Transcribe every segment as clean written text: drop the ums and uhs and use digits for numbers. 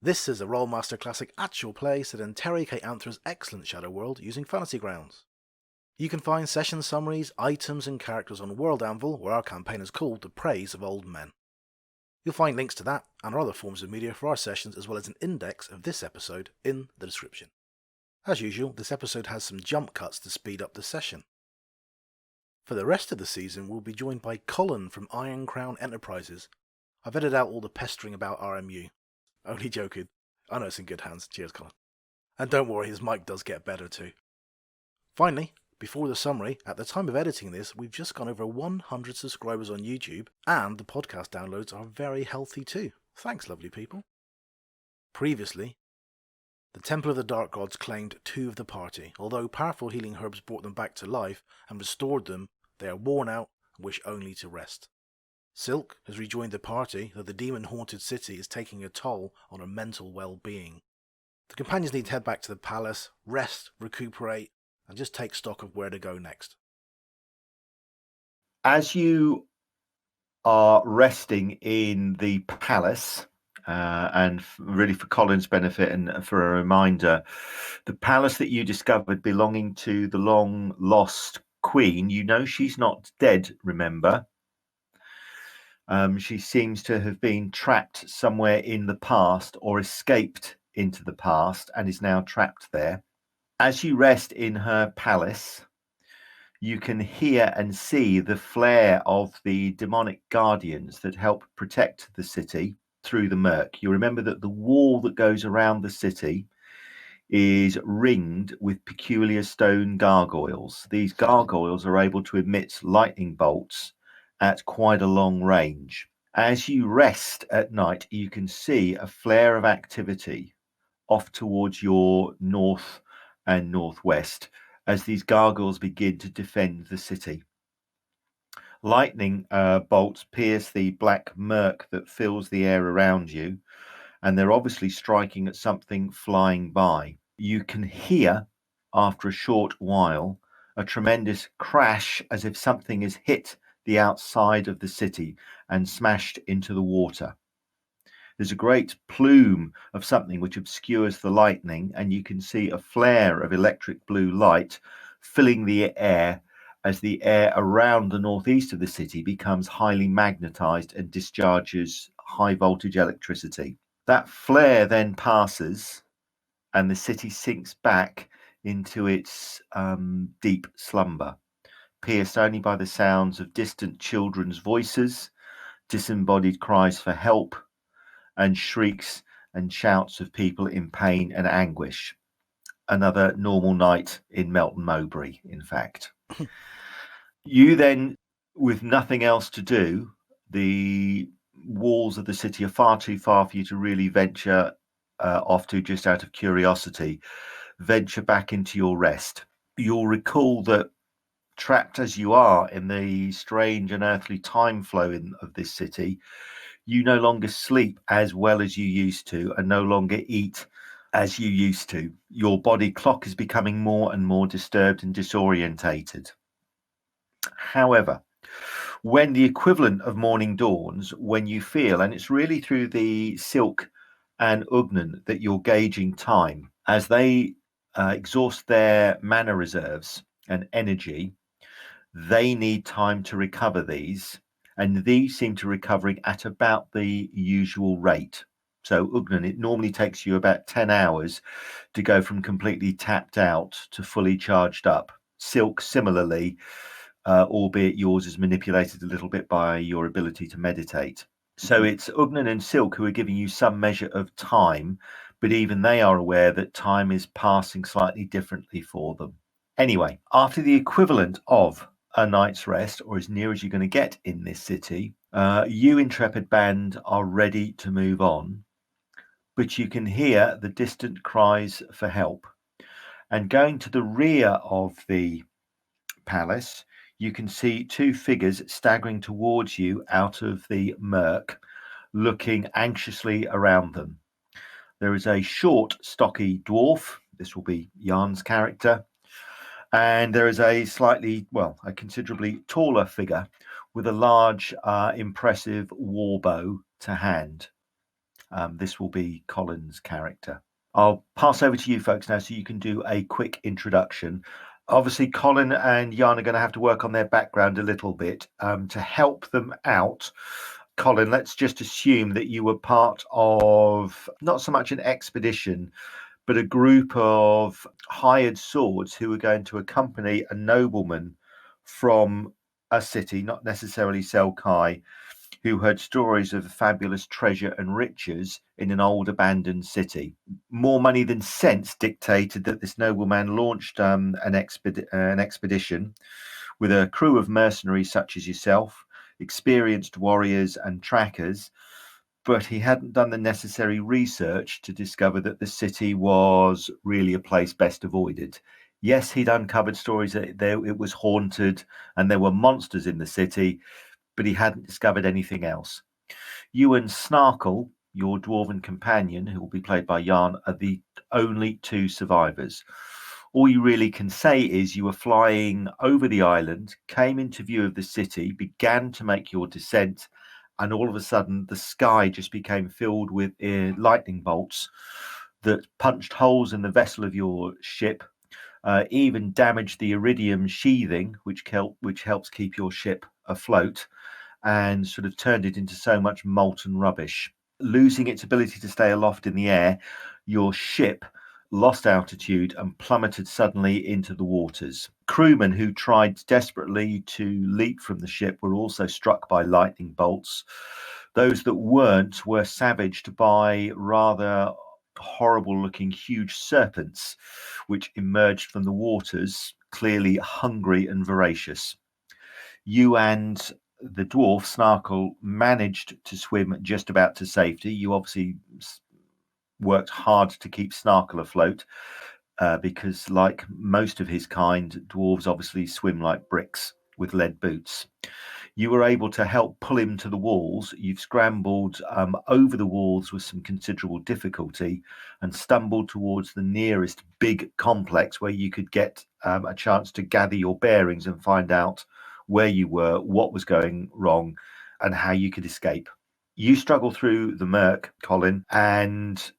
This is a Rolemaster classic actual play set in Terry K. Amthor's excellent Shadow World using Fantasy Grounds. You can find session summaries, items and characters on World Anvil, where our campaign is called The Praise of Old Men. You'll find links to that and our other forms of media for our sessions, as well as an index of this episode in the description. As usual, this episode has some jump cuts to speed up the session. For the rest of the season, we'll be joined by Colin from Iron Crown Enterprises. I've edited out all the pestering about RMU. Only joking. I know it's in good hands. Cheers, Colin. And don't worry, his mic does get better too. Finally, before the summary, at the time of editing this, we've just gone over 100 subscribers on YouTube, and the podcast downloads are very healthy too. Thanks, lovely people. Previously, the Temple of the Dark Gods claimed 2 of the party. Although powerful healing herbs brought them back to life and restored them, they are worn out and wish only to rest. Sylke has rejoined the party, though the demon-haunted city is taking a toll on her mental well-being. The companions need to head back to the palace, rest, recuperate, and just take stock of where to go next. As you are resting in the palace, and really for Colin's benefit and for a reminder, the palace that you discovered belonging to the long-lost queen, you know she's not dead, remember? She seems to have been trapped somewhere in the past or escaped into the past and is now trapped there. As you rest in her palace, you can hear and see the flare of the demonic guardians that help protect the city through the murk. You remember that the wall that goes around the city is ringed with peculiar stone gargoyles. These gargoyles are able to emit lightning bolts at quite a long range. As you rest at night, you can see a flare of activity off towards your north and northwest as these gargoyles begin to defend the city. Lightning bolts pierce the black murk that fills the air around you, and they're obviously striking at something flying by. You can hear, after a short while, a tremendous crash as if something has hit the outside of the city and smashed into the water. There's a great plume of something which obscures the lightning, and you can see a flare of electric blue light filling the air as the air around the northeast of the city becomes highly magnetized and discharges high voltage electricity. That flare then passes and the city sinks back into its deep slumber, pierced only by the sounds of distant children's voices, disembodied cries for help, and shrieks and shouts of people in pain and anguish. Another normal night in Melton Mowbray, in fact. You then, with nothing else to do, the walls of the city are far too far for you to really venture off to, just out of curiosity, venture back into your rest. You'll recall that, trapped as you are in the strange and earthly time flow of this city, you no longer sleep as well as you used to and no longer eat as you used to. Your body clock is becoming more and more disturbed and disorientated. However, when the equivalent of morning dawns, when you feel, and it's really through the Sylke and Ugnan that you're gauging time, as they exhaust their mana reserves and energy, they need time to recover these, and these seem to recovering at about the usual rate. So Ugnan, it normally takes you about 10 hours to go from completely tapped out to fully charged up. Sylke, similarly, albeit yours is manipulated a little bit by your ability to meditate. So it's Ugnan and Sylke who are giving you some measure of time, but even they are aware that time is passing slightly differently for them. Anyway, after the equivalent of a night's rest, or as near as you're going to get in this city, you, Intrepid Band, are ready to move on, but you can hear the distant cries for help. And going to the rear of the palace, you can see 2 figures staggering towards you out of the murk, looking anxiously around them. There is a short, stocky dwarf. This will be Jan's character. And there is a considerably taller figure with a large, impressive war bow to hand. This will be Colin's character. I'll pass over to you folks now so you can do a quick introduction. Obviously, Colin and Jan are going to have to work on their background a little bit to help them out. Colin, let's just assume that you were part of not so much an expedition, but a group of hired swords who were going to accompany a nobleman from a city, not necessarily Sylke, who heard stories of fabulous treasure and riches in an old abandoned city. More money than sense dictated that this nobleman launched an expedition with a crew of mercenaries such as yourself, experienced warriors and trackers, but he hadn't done the necessary research to discover that the city was really a place best avoided. Yes, he'd uncovered stories that it was haunted and there were monsters in the city, but he hadn't discovered anything else. You and Snarkle, your dwarven companion, who will be played by Jan, are the only two survivors. All you really can say is you were flying over the island, came into view of the city, began to make your descent, and all of a sudden the sky just became filled with lightning bolts that punched holes in the vessel of your ship, even damaged the iridium sheathing, which helps keep your ship afloat, and sort of turned it into so much molten rubbish. Losing its ability to stay aloft in the air, your ship lost altitude and plummeted suddenly into the waters. Crewmen who tried desperately to leap from the ship were also struck by lightning bolts. Those that weren't were savaged by rather horrible looking huge serpents which emerged from the waters, clearly hungry and voracious. You and the dwarf Snarkle managed to swim just about to safety. You obviously worked hard to keep Snarkle afloat because, like most of his kind, dwarves obviously swim like bricks with lead boots. You were able to help pull him to the walls. You've scrambled over the walls with some considerable difficulty and stumbled towards the nearest big complex where you could get a chance to gather your bearings and find out where you were, what was going wrong, and how you could escape. You struggle through the murk, Colin, and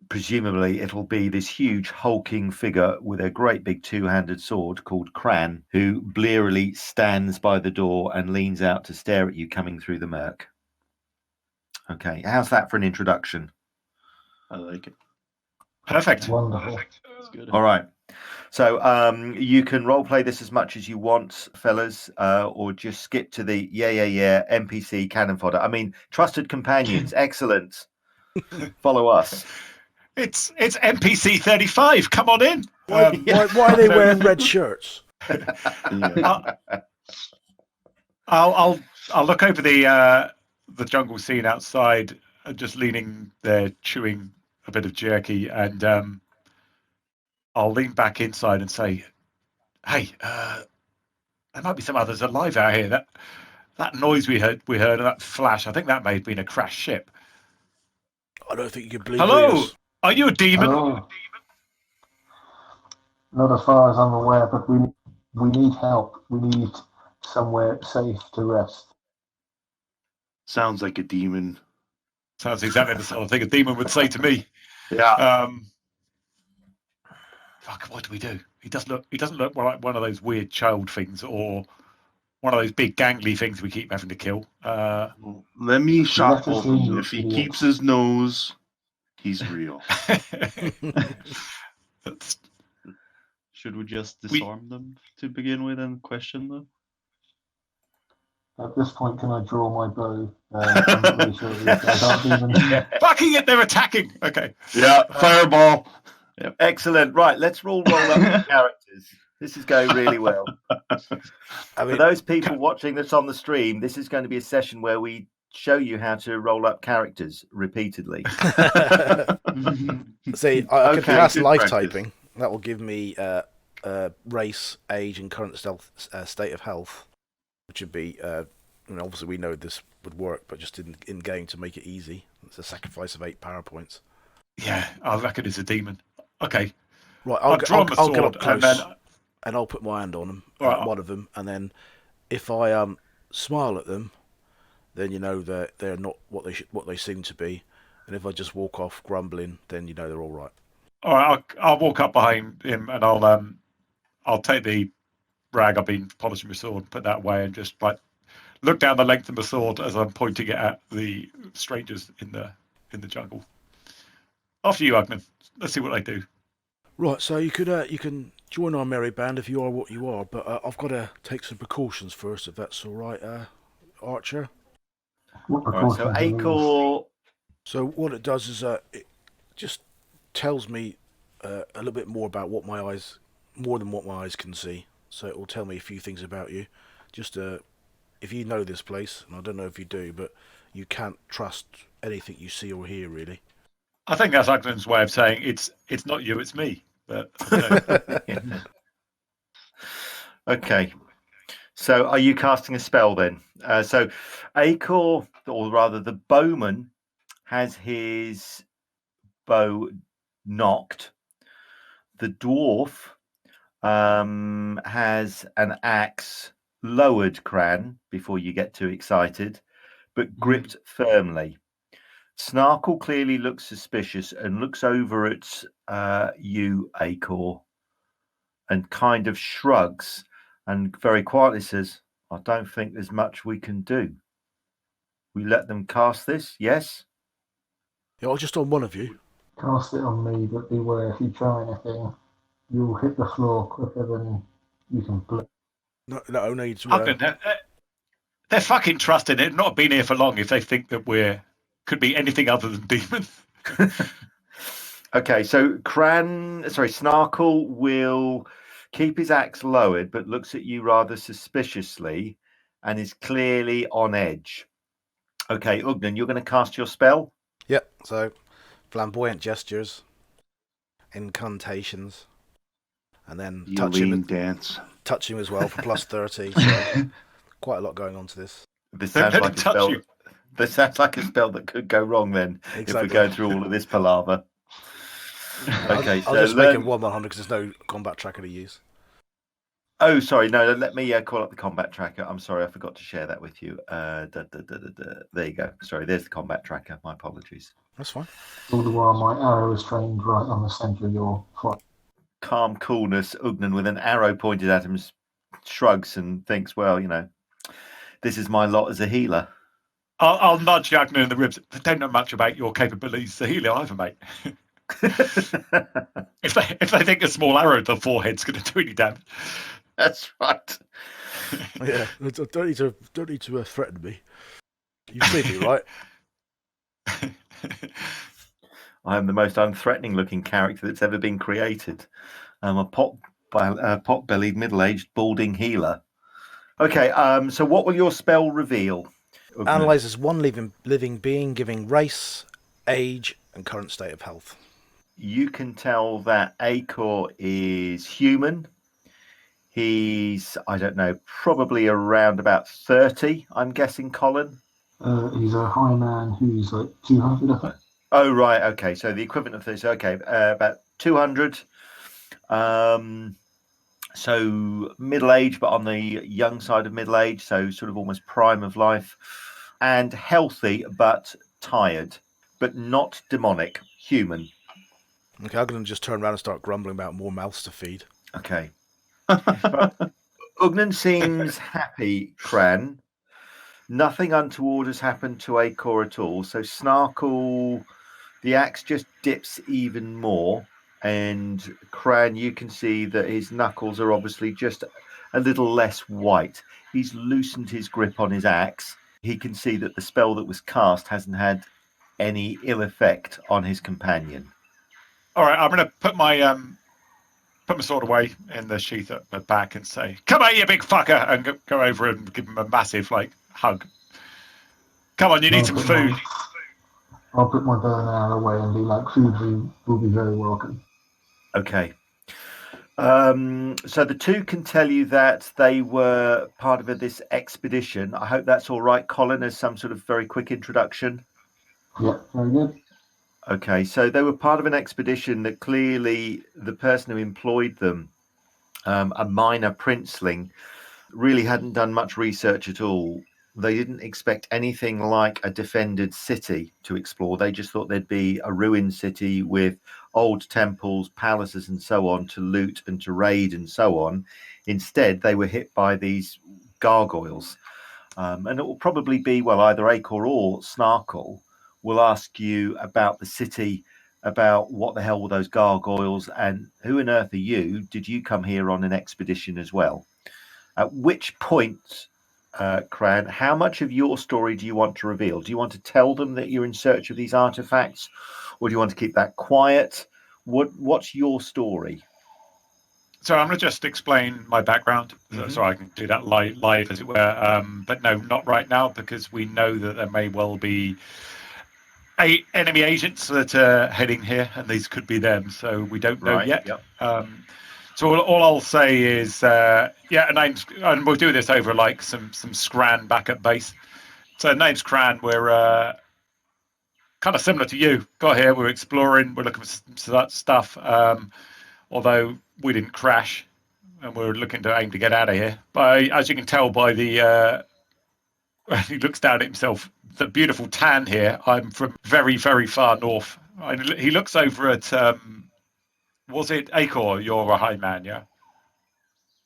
presumably it'll be this huge hulking figure with a great big two-handed sword called Cran, who blearily stands by the door and leans out to stare at you coming through the murk. Okay, how's that for an introduction? I like it. Perfect. Wonderful. It's good. All right. So you can role play this as much as you want, fellas, or just skip to the NPC cannon fodder. I mean, trusted companions, excellent. Follow us. It's NPC 35. Come on in. Why are they wearing red shirts? Yeah. I'll look over the jungle scene outside, just leaning there, chewing a bit of jerky, and I'll lean back inside and say, "Hey, there might be some others alive out here. That noise we heard, and that flash. I think that may have been a crashed ship. I don't think you can believe Hello, this. are you a demon? Hello. Not as far as I'm aware, but we need help. We need somewhere safe to rest. Sounds like a demon. Sounds exactly the sort of thing a demon would say to me. Yeah. Fuck, what do we do? He doesn't look like one of those weird child things or one of those big gangly things we keep having to kill. Well, let me shock Let us both of you. in, If he idiot. keeps his nose, he's real. That's- Should we just disarm them to begin with and question them? At this point, can I draw my bow? I'm not really sure. I can't even. Fucking it, they're attacking. Okay. Yeah, fireball. Yep. Excellent. Right, let's roll up the characters. This is going really well. I For mean, those people watching this on the stream, this is going to be a session where we show you how to roll up characters repeatedly. see, I can Okay, pass good life practice. typing. That will give me race, age, and current state of health, which would be. Obviously, we know this would work, but just in game to make it easy, it's a sacrifice of 8 power points. Yeah, I reckon it's a demon. Okay. Right, I'll draw my I'll get sword up close, and then and I'll put my hand on them, Right. one of them, and then if I smile at them, then you know that they're not what they seem to be, And if I just walk off grumbling, then you know they're all right. All right, I'll walk up behind him and I'll take the rag I've been polishing my sword, put that away, and just like look down the length of my sword as I'm pointing it at the strangers in the jungle. After you, Ugnan. Let's see what they do. Right, so you can join our merry band if you are what you are, but I've got to take some precautions first, if that's all right, Archer. What All right, so precautions are these? Acor. So what it does is it just tells me a little bit more about what my eyes, more than what my eyes can see. So it will tell me a few things about you. Just if you know this place, and I don't know if you do, but you can't trust anything you see or hear, really. I think that's Ugnan's way of saying it's not you, it's me. But you know. Yeah. Okay. So are you casting a spell then? So Acor, or rather the bowman, has his bow knocked. The dwarf has an axe lowered, Cran, before you get too excited, but gripped firmly. Snarkle clearly looks suspicious and looks over at you, Acor, and kind of shrugs and very quietly says, I don't think there's much we can do. We let them cast this, yes? Yeah, just on one of you. Cast it on me, but beware if you try anything, you'll hit the floor quicker than you can blink. No needs. Ugnan, they're fucking trusting it. Not been here for long if they think that could be anything other than demons. Okay, so Snarkle will keep his axe lowered, but looks at you rather suspiciously and is clearly on edge. Okay, Ugnan, you're going to cast your spell? Yep, so flamboyant gestures, incantations, and then touch him as well for plus 30. So quite a lot going on to this. This sounds like a spell. This sounds like a spell that could go wrong then, exactly. If we go through all of this palaver. Okay, I'll just make it 1-100 because there's no combat tracker to use. Oh, sorry, no, let me call up the combat tracker. I'm sorry, I forgot to share that with you. There you go. Sorry, there's the combat tracker. My apologies. That's fine. All the while my arrow is trained right on the centre of your foot. Calm coolness, Ugnan, with an arrow pointed at him, shrugs and thinks, well, you know, this is my lot as a healer. I'll nudge Ugnan in the ribs. I don't know much about your capabilities as a healer either, mate. if they think a small arrow to the forehead's going to do any damage. That's right. Yeah, don't need to threaten me. You've seen me, right? I am the most unthreatening looking character that's ever been created. I'm a pot-bellied, middle-aged, balding healer. Okay, so what will your spell reveal? Analyzes one living being, giving race, age, and current state of health. You can tell that Acor is human. He's, I don't know, probably around about 30, I'm guessing, Colin. He's a high man who's like 200, I think. Oh, right, okay. So the equivalent of this, okay, about 200. So middle age, but on the young side of middle age, so sort of almost prime of life. And healthy, but tired, but not demonic, human. Okay, I'm going to just turn around and start grumbling about more mouths to feed. Okay. Ugnan seems happy, Cran. Nothing untoward has happened to Acor at all. So Snarkle, the axe just dips even more. And Cran, you can see that his knuckles are obviously just a little less white. He's loosened his grip on his axe. He can see that the spell that was cast hasn't had any ill effect on his companion. All right, I'm going to put my sword away in the sheath at my back and say, "Come on, you big fucker!" and go over and give him a massive hug. Come on, you need some food. I'll put my bow and arrow away and be like, "Food will be very welcome." Okay. So the two can tell you that they were part of this expedition. I hope that's all right, Colin, as some sort of very quick introduction. Yeah, very good. Okay, so they were part of an expedition that clearly the person who employed them, a minor princeling, really hadn't done much research at all. They didn't expect anything like a defended city to explore. They just thought there'd be a ruined city with old temples, palaces, and so on to loot and to raid and so on. Instead, they were hit by these gargoyles. And it will probably be, well, either Acor or Snarkle will ask you about the city, about what the hell were those gargoyles, and who on earth are you? Did you come here on an expedition as well? At which point, Cran, how much of your story do you want to reveal? Do you want to tell them that you're in search of these artifacts, or do you want to keep that quiet? What's your story? So I'm going to just explain my background, so I can do that live, as it were. But no, not right now, because we know that there may well be enemy agents that are heading here, and these could be them. So we don't know yet. Yep. So all I'll say is, and we'll do this over like some Scran back at base. So name's Cran. We're kind of similar to you. Got here, we're exploring, we're looking for that stuff. Although we didn't crash, and we're looking to aim to get out of here. But as you can tell by the, he looks down at himself, the beautiful tan here. I'm from very, very far north. He looks over at. Was it Acor? You're a high man, yeah?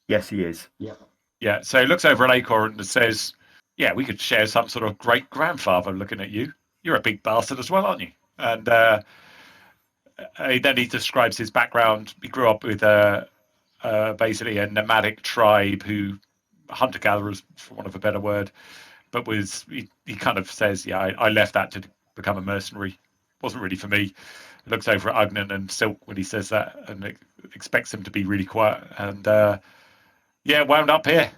Yes, he is. Yeah. Yeah, so he looks over at Acor and says, yeah, we could share some sort of great-grandfather looking at you. You're a big bastard as well, aren't you? And then he describes his background. He grew up with basically a nomadic tribe who, hunter-gatherers, for want of a better word, but he kind of says, yeah, I left that to become a mercenary. Wasn't really for me. Looks over at Ugnan and Sylke when he says that, and expects them to be really quiet. And wound up here.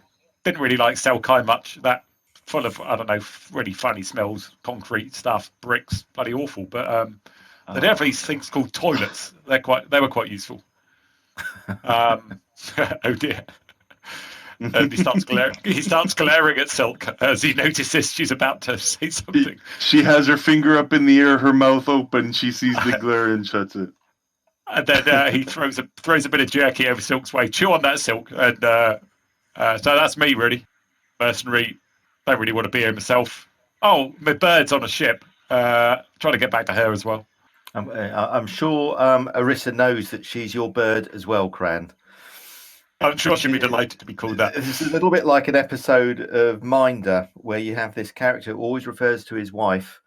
Didn't really like Sylke much. That full of, I don't know, really funny smells, concrete stuff, bricks, bloody awful. But they have these things called toilets. They were quite useful. Oh dear. And he starts glaring at Sylke as he notices she's about to say something. She has her finger up in the air, her mouth open. She sees the glare and shuts it. And then he throws a bit of jerky over Sylke's way. Chew on that, Sylke. And so that's me, really. Mercenary. Don't really want to be here myself. Oh, my bird's on a ship. Trying to get back to her as well. I'm sure Arissa knows that she's your bird as well, Cran. I'm sure she'd be delighted to be called that. This is a little bit like an episode of Minder, where you have this character who always refers to his wife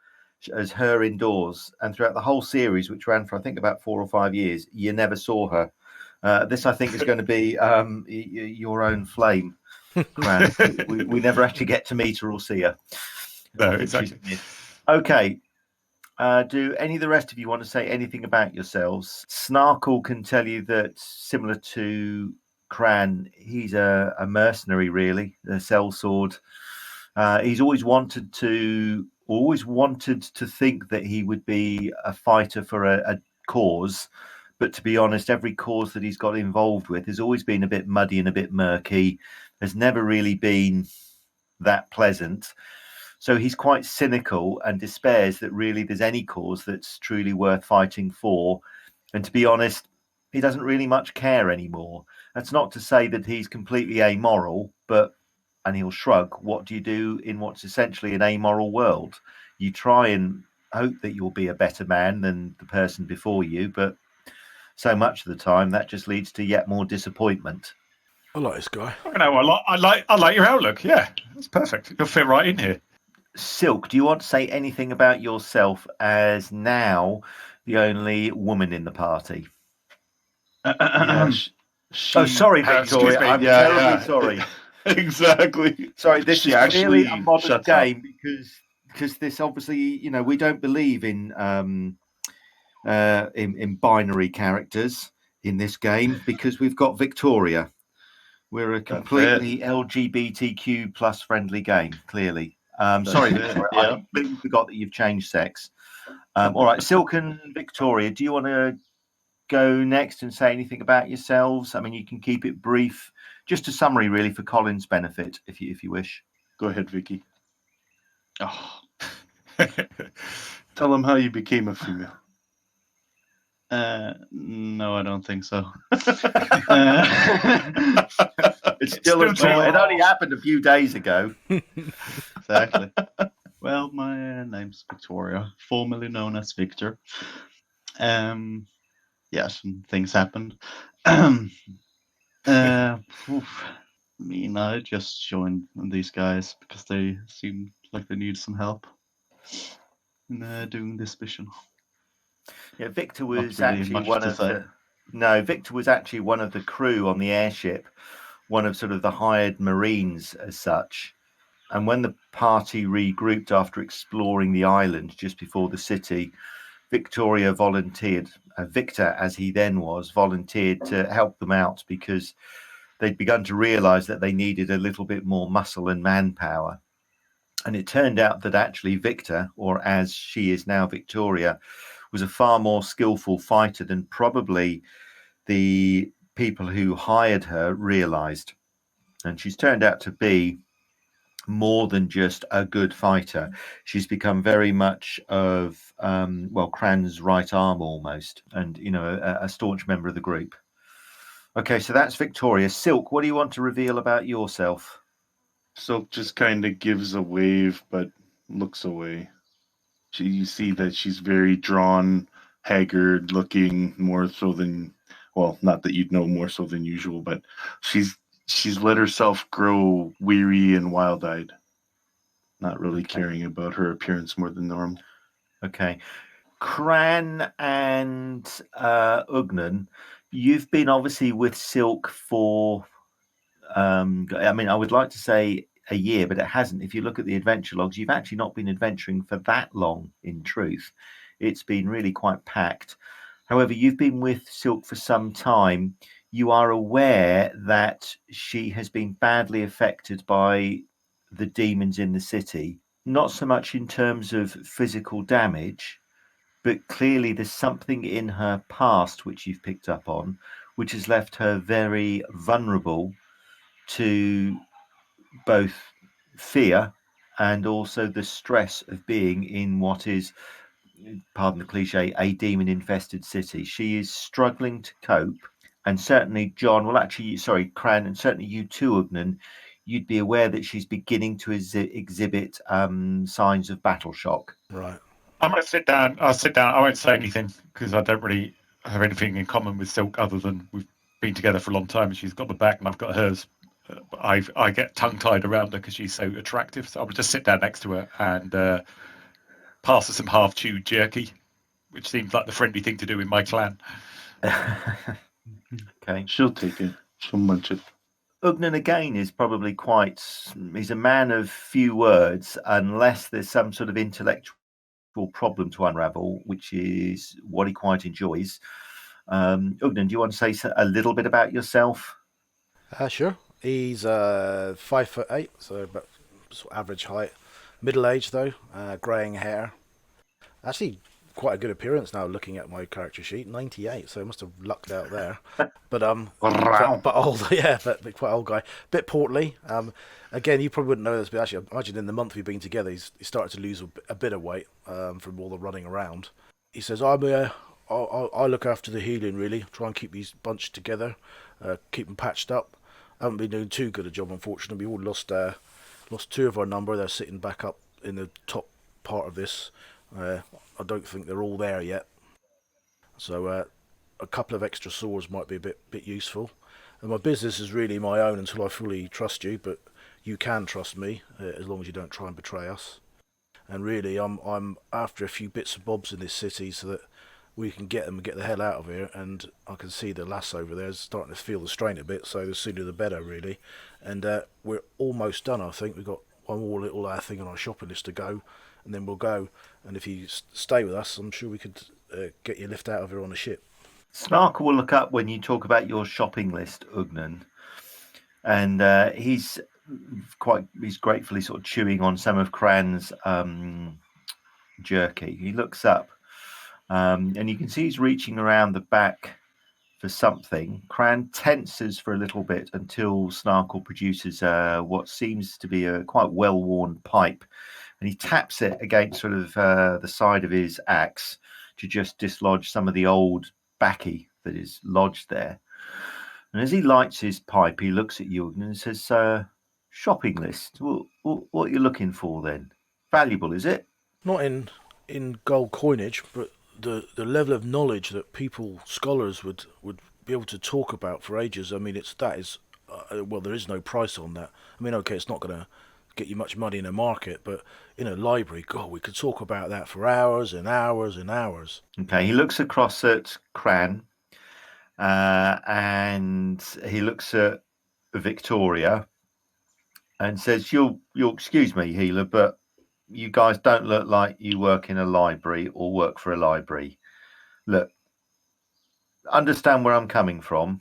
as her indoors. And throughout the whole series, which ran for, I think, about 4 or 5 years, you never saw her. This, I think, is going to be your own flame, Cran. we never actually get to meet her or see her. No, exactly. Okay. Do any of the rest of you want to say anything about yourselves? Snarkle can tell you that, similar to Cran, he's a mercenary, really, a sellsword. He's always wanted to think that he would be a fighter for a cause, but to be honest, every cause that he's got involved with has always been a bit muddy and a bit murky, has never really been that pleasant. So he's quite cynical and despairs that really there's any cause that's truly worth fighting for. And to be honest, he doesn't really much care anymore. That's not to say that he's completely amoral, and he'll shrug. What do you do in what's essentially an amoral world? You try and hope that you'll be a better man than the person before you, but so much of the time that just leads to yet more disappointment. I like this guy. I like your outlook. Yeah, that's perfect. You'll fit right in here. Sylke, do you want to say anything about yourself as now the only woman in the party? Sorry, Victoria. I'm terribly sorry. Exactly. Sorry, this She is actually really a modern shuts game because this obviously, we don't believe in binary characters in this game because we've got Victoria. We're a completely LGBTQ plus friendly game, clearly. Sorry, Victoria, I completely forgot that you've changed sex. All right, Sylke and Victoria, do you want to go next and say anything about yourselves? I mean, you can keep it brief. Just a summary, really, for Colin's benefit, if you wish. Go ahead, Vicky. Oh. Tell them how you became a female. No, I don't think so. It's still a it only happened a few days ago. exactly. Well, my name's Victoria, formerly known as Victor. Yeah, some things happened. Oof. I just joined these guys because they seemed like they need some help in doing this mission. Yeah, Victor Not was really actually much one to of say. the. No, Victor was actually one of the crew on the airship, one of sort of the hired Marines as such. And when the party regrouped after exploring the island just before the city, Victor, as he then was, volunteered to help them out because they'd begun to realize that they needed a little bit more muscle and manpower. And it turned out that actually Victor, or as she is now Victoria, was a far more skillful fighter than probably the people who hired her realized. And she's turned out to be more than just a good fighter. She's become very much of, Cran's right arm almost, and, a staunch member of the group. Okay, so that's Victoria. Sylke, what do you want to reveal about yourself? Silk just kind of gives a wave, but looks away. You see that she's very drawn, haggard looking, more so than, well, not that you'd know more so than usual, but she's let herself grow weary and wild-eyed, not really caring about her appearance more than normal. Okay. Cran and Ugnan, you've been obviously with Sylke for, I would like to say a year, but it hasn't. If you look at the adventure logs, you've actually not been adventuring for that long, in truth. It's been really quite packed. However, you've been with Sylke for some time. You are aware that she has been badly affected by the demons in the city, not so much in terms of physical damage, but clearly there's something in her past which you've picked up on, which has left her very vulnerable to both fear and also the stress of being in what is, pardon the cliche, a demon infested city. She is struggling to cope. And certainly Cran, and certainly you too, Ugnan, you'd be aware that she's beginning to exhibit signs of battle shock. Right. I'm going to sit down. I'll sit down. I won't say anything because I don't really have anything in common with Sylke other than we've been together for a long time and she's got my back and I've got hers. I get tongue-tied around her because she's so attractive. So I'll just sit down next to her and pass her some half-chewed jerky, which seems like the friendly thing to do in my clan. Okay. She'll take it. She'll munch it. Ugnan again is probably he's a man of few words unless there's some sort of intellectual problem to unravel, which is what he quite enjoys. Ugnan, do you want to say a little bit about yourself? Sure. He's 5'8", so about sort of average height. Middle aged though, greying hair. Actually, quite a good appearance now. Looking at my character sheet, 98. So I must have lucked out there. But but old, yeah, but quite old guy. Bit portly. Again, you probably wouldn't know this, but actually, I imagine in the month we've been together, he started to lose a bit of weight from all the running around. He says, I look after the healing, really. Try and keep these bunched together, keep them patched up. I haven't been doing too good a job, unfortunately. We all lost two of our number. They're sitting back up in the top part of this. I don't think they're all there yet. So a couple of extra swords might be a bit useful. And my business is really my own until I fully trust you, but you can trust me as long as you don't try and betray us. And really, I'm after a few bits and bobs in this city so that we can get them and get the hell out of here. And I can see the lass over there is starting to feel the strain a bit, so the sooner the better, really. And we're almost done, I think. We've got one more little thing on our shopping list to go, and then we'll go. And if you stay with us, I'm sure we could get your lift out of here on a ship. Snark will look up when you talk about your shopping list, Ugnan. And he's gratefully sort of chewing on some of Cran's jerky. He looks up. And you can see he's reaching around the back for something. Cran tenses for a little bit until Snarkle produces what seems to be a quite well-worn pipe. And he taps it against sort of the side of his axe to just dislodge some of the old baccy that is lodged there. And as he lights his pipe, he looks at you and says, shopping list. What are you looking for then? Valuable, is it? Not in gold coinage, but the level of knowledge that scholars would be able to talk about for ages. I mean, well, there is no price on that. I mean, okay, it's not going to get you much money in a market, but in a library, God, we could talk about that for hours and hours and hours. Okay, he looks across at Cran, and he looks at Victoria and says, you'll excuse me, healer, but you guys don't look like you work in a library or work for a library. Look, understand where I'm coming from.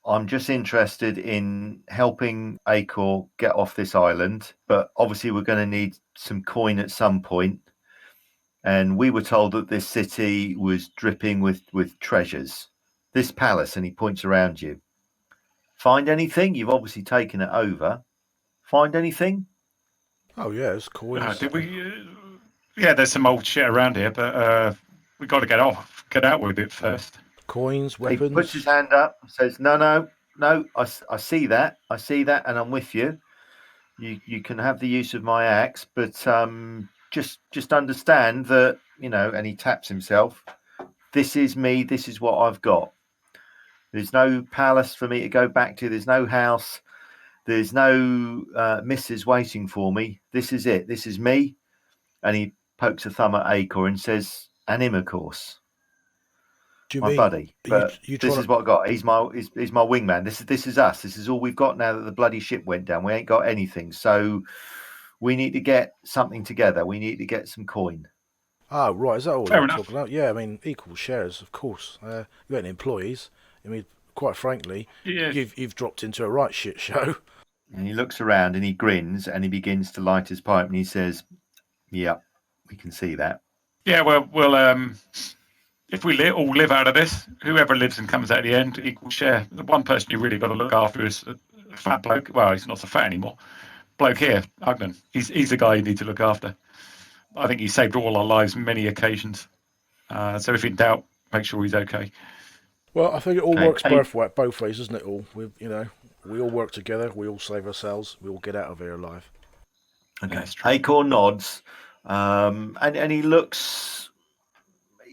I'm just interested in helping Acor get off this island, but obviously we're going to need some coin at some point. And we were told that this city was dripping with treasures. This palace, and he points around you. Find anything? You've obviously taken it over. Find anything? Oh yeah, it's coins. Did we? Yeah, there's some old shit around here, but we got to get out with it first. Coins, He weapons. puts his hand up and says, no, I see that, and I'm with you. You can have the use of my axe, but just understand that, and he taps himself, this is me, this is what I've got. There's no palace for me to go back to, there's no house, there's no missus waiting for me. This is it, this is me. And he pokes a thumb at Acor and says, and him, of course. Do you My mean buddy, but you this is what I got. He's my wingman. This is us. This is all we've got now that the bloody ship went down. We ain't got anything, so we need to get something together. We need to get some coin. Ah, right. Is that all Fair you're enough. talking about? Yeah, I mean, equal shares, of course. You ain't employees. I mean, quite frankly, Yeah. you've dropped into a right shit show. And he looks around and he grins and he begins to light his pipe and he says, "Yeah, we can see that." Yeah, well, we'll if we all live out of this, whoever lives and comes out at the end, equal share. The one person you really got to look after is a fat bloke. Well, he's not so fat anymore. Bloke here, Ugnan. He's the guy you need to look after. I think he saved all our lives many occasions. So if in doubt, make sure he's okay. Well, I think it all Okay. works both ways, doesn't it? All we all work together. We all save ourselves. We all get out of here alive. Okay. That's true. Acor nods, and he looks.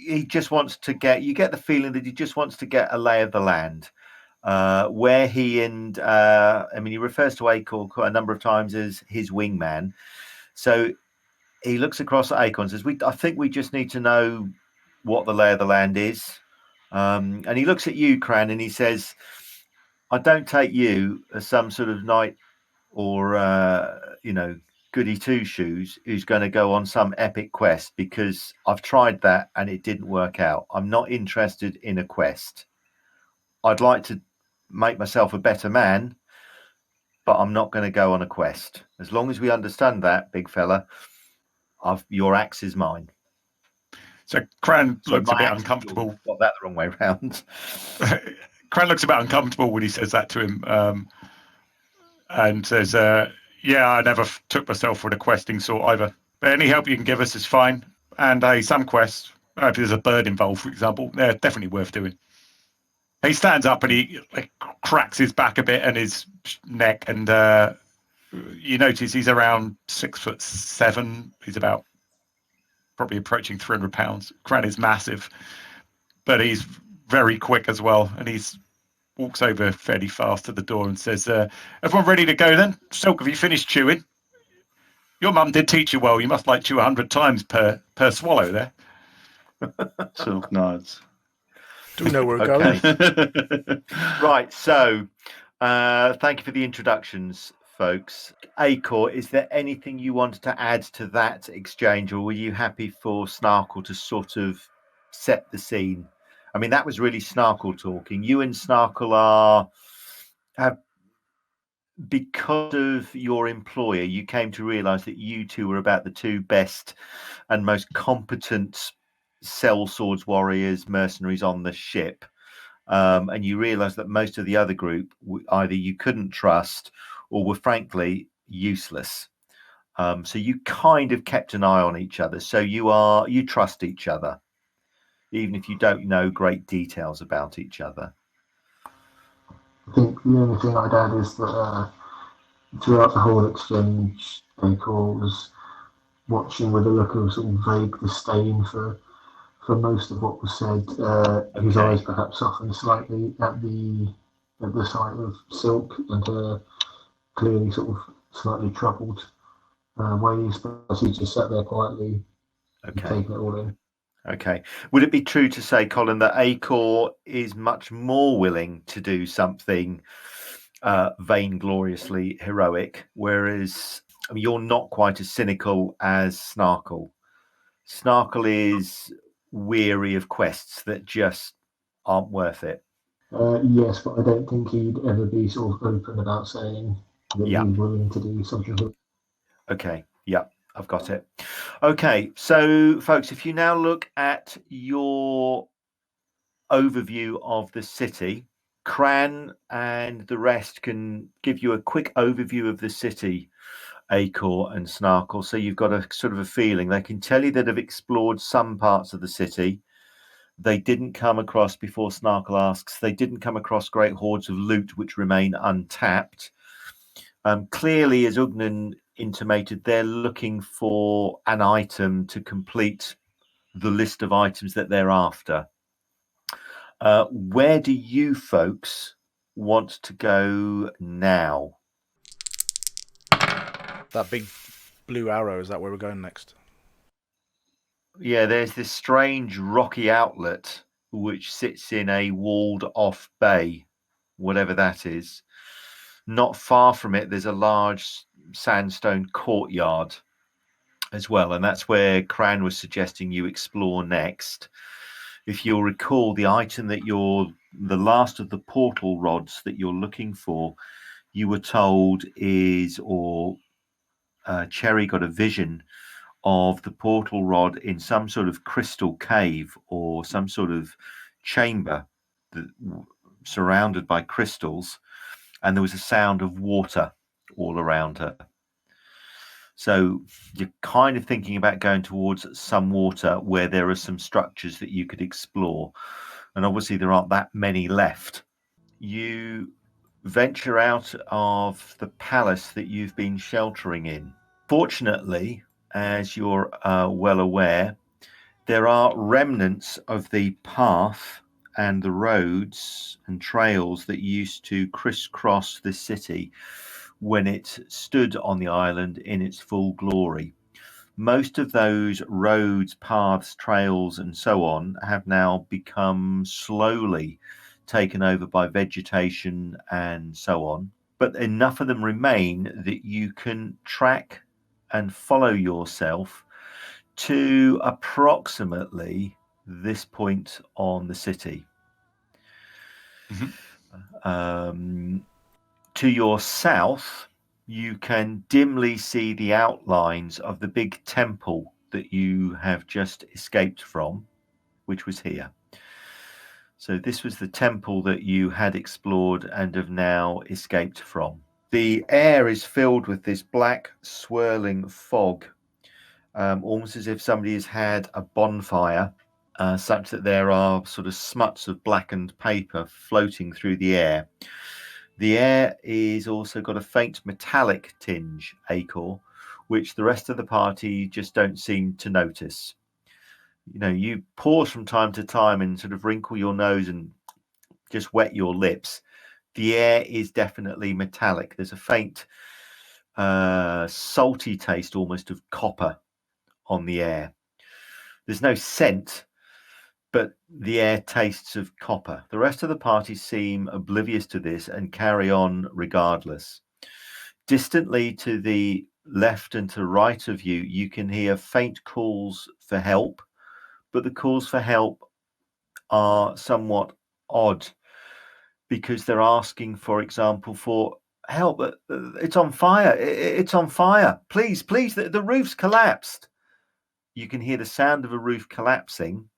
He just wants to get. You get the feeling that he just wants to get a lay of the land, where he and he refers to Acor quite a number of times as his wingman. So he looks across at Acor and says, I think we just need to know what the lay of the land is. And he looks at you, Cran, and he says, I don't take you as some sort of knight or goody two shoes who's going to go on some epic quest, because I've tried that and it didn't work out. I'm not interested in a quest. I'd like to make myself a better man, but I'm not going to go on a quest. As long as we understand that, big fella, your axe is mine. So Cran looks a my bit axe is uncomfortable. yours. Got that the wrong way round. Cran looks a bit uncomfortable when he says that to him, and says, yeah, I never took myself for the questing sort either. But any help you can give us is fine. And some quests, if there's a bird involved, for example, they're definitely worth doing. He stands up and he cracks his back a bit and his neck, and you notice he's around 6'7". He's about probably approaching 300 pounds. Cran is massive, but he's very quick as well. And he's walks over fairly fast to the door and says, everyone ready to go then? Sylke, have you finished chewing? Your mum did teach you well. You must chew 100 times per swallow there. Silk nods. Do we know where we're going? Right, so thank you for the introductions, folks. Acor, is there anything you wanted to add to that exchange, or were you happy for Snarkle to sort of set the scene? I mean, that was really Snarkle talking. You and Snarkle have, because of your employer, you came to realise that you two were about the two best and most competent sellswords warriors, mercenaries on the ship. And you realised that most of the other group either you couldn't trust or were frankly useless. So you kind of kept an eye on each other. So you trust each other, even if you don't know great details about each other. I think the only thing I'd add is that throughout the whole exchange, Acor was watching with a look of sort of vague disdain for most of what was said. His Okay. eyes perhaps softened slightly at the sight of Sylke and her clearly sort of slightly troubled ways, but he just sat there quietly, Okay. taking it all in. Okay. Would it be true to say, Colin, that Acor is much more willing to do something vaingloriously heroic, whereas you're not quite as cynical as Snarkle? Snarkle is weary of quests that just aren't worth it. Yes, but I don't think he'd ever be sort of open about saying that Yeah. he's willing to do something. Okay. Yeah, I've got it. Okay. So, folks, if you now look at your overview of the city, Cran and the rest can give you a quick overview of the city, Acor and Snarkle. So you've got a sort of a feeling. They can tell you that have explored some parts of the city. They didn't come across, before Snarkle asks, they didn't come across great hoards of loot which remain untapped. Clearly, as Ugnan intimated, they're looking for an item to complete the list of items that they're after. Where do you folks want to go now? That big blue arrow, is that where we're going next? Yeah, there's this strange rocky outlet which sits in a walled off bay, whatever that is. Not far from it, there's a large sandstone courtyard as well, and that's where Cran was suggesting you explore next. If you'll recall, the item that the last of the portal rods that you're looking for, you were told is, or Cherry got a vision of the portal rod in some sort of crystal cave or some sort of chamber surrounded by crystals, and there was a sound of water all around her. So you're kind of thinking about going towards some water where there are some structures that you could explore. And obviously there aren't that many left. You venture out of the palace that you've been sheltering in. Fortunately, as you're well aware, there are remnants of the path and the roads and trails that used to crisscross the city when it stood on the island in its full glory. Most of those roads, paths, trails, and so on have now become slowly taken over by vegetation and so on. But enough of them remain that you can track and follow yourself to approximately this point on the city. To your south, you can dimly see the outlines of the big temple that you have just escaped from, which was here. So this was the temple that you had explored and have now escaped from. The air is filled with this black swirling fog, almost as if somebody has had a bonfire, such that there are sort of smuts of blackened paper floating through the air. The air is also got a faint metallic tinge, Acor, which the rest of the party just don't seem to notice. You know, you pause from time to time and sort of wrinkle your nose and just wet your lips. The air is definitely metallic. There's a faint salty taste almost of copper on the air. There's no scent, but the air tastes of copper. The rest of the party seem oblivious to this and carry on regardless. Distantly to the left and to right of you, you can hear faint calls for help, but the calls for help are somewhat odd because they're asking, for example, for help. It's on fire. It's on fire. Please, please, the roof's collapsed. You can hear the sound of a roof collapsing,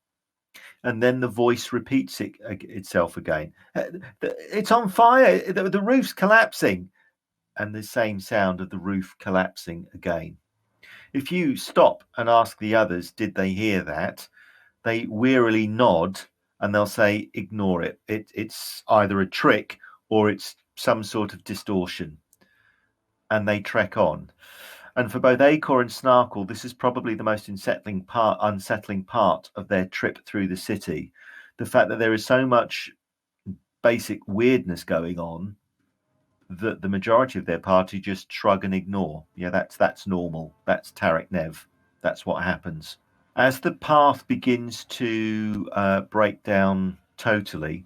and then the voice repeats itself again. It's on fire. The roof's collapsing. And the same sound of the roof collapsing again. If you stop and ask the others, did they hear that? They wearily nod and they'll say, ignore it. It's either a trick or it's some sort of distortion. and they trek on. And for both Acor and Snarkle, this is probably the most unsettling part of their trip through the city. The fact that there is so much basic weirdness going on that the majority of their party just shrug and ignore. Yeah, that's normal. That's Tarek Nev. That's what happens. As the path begins to break down totally,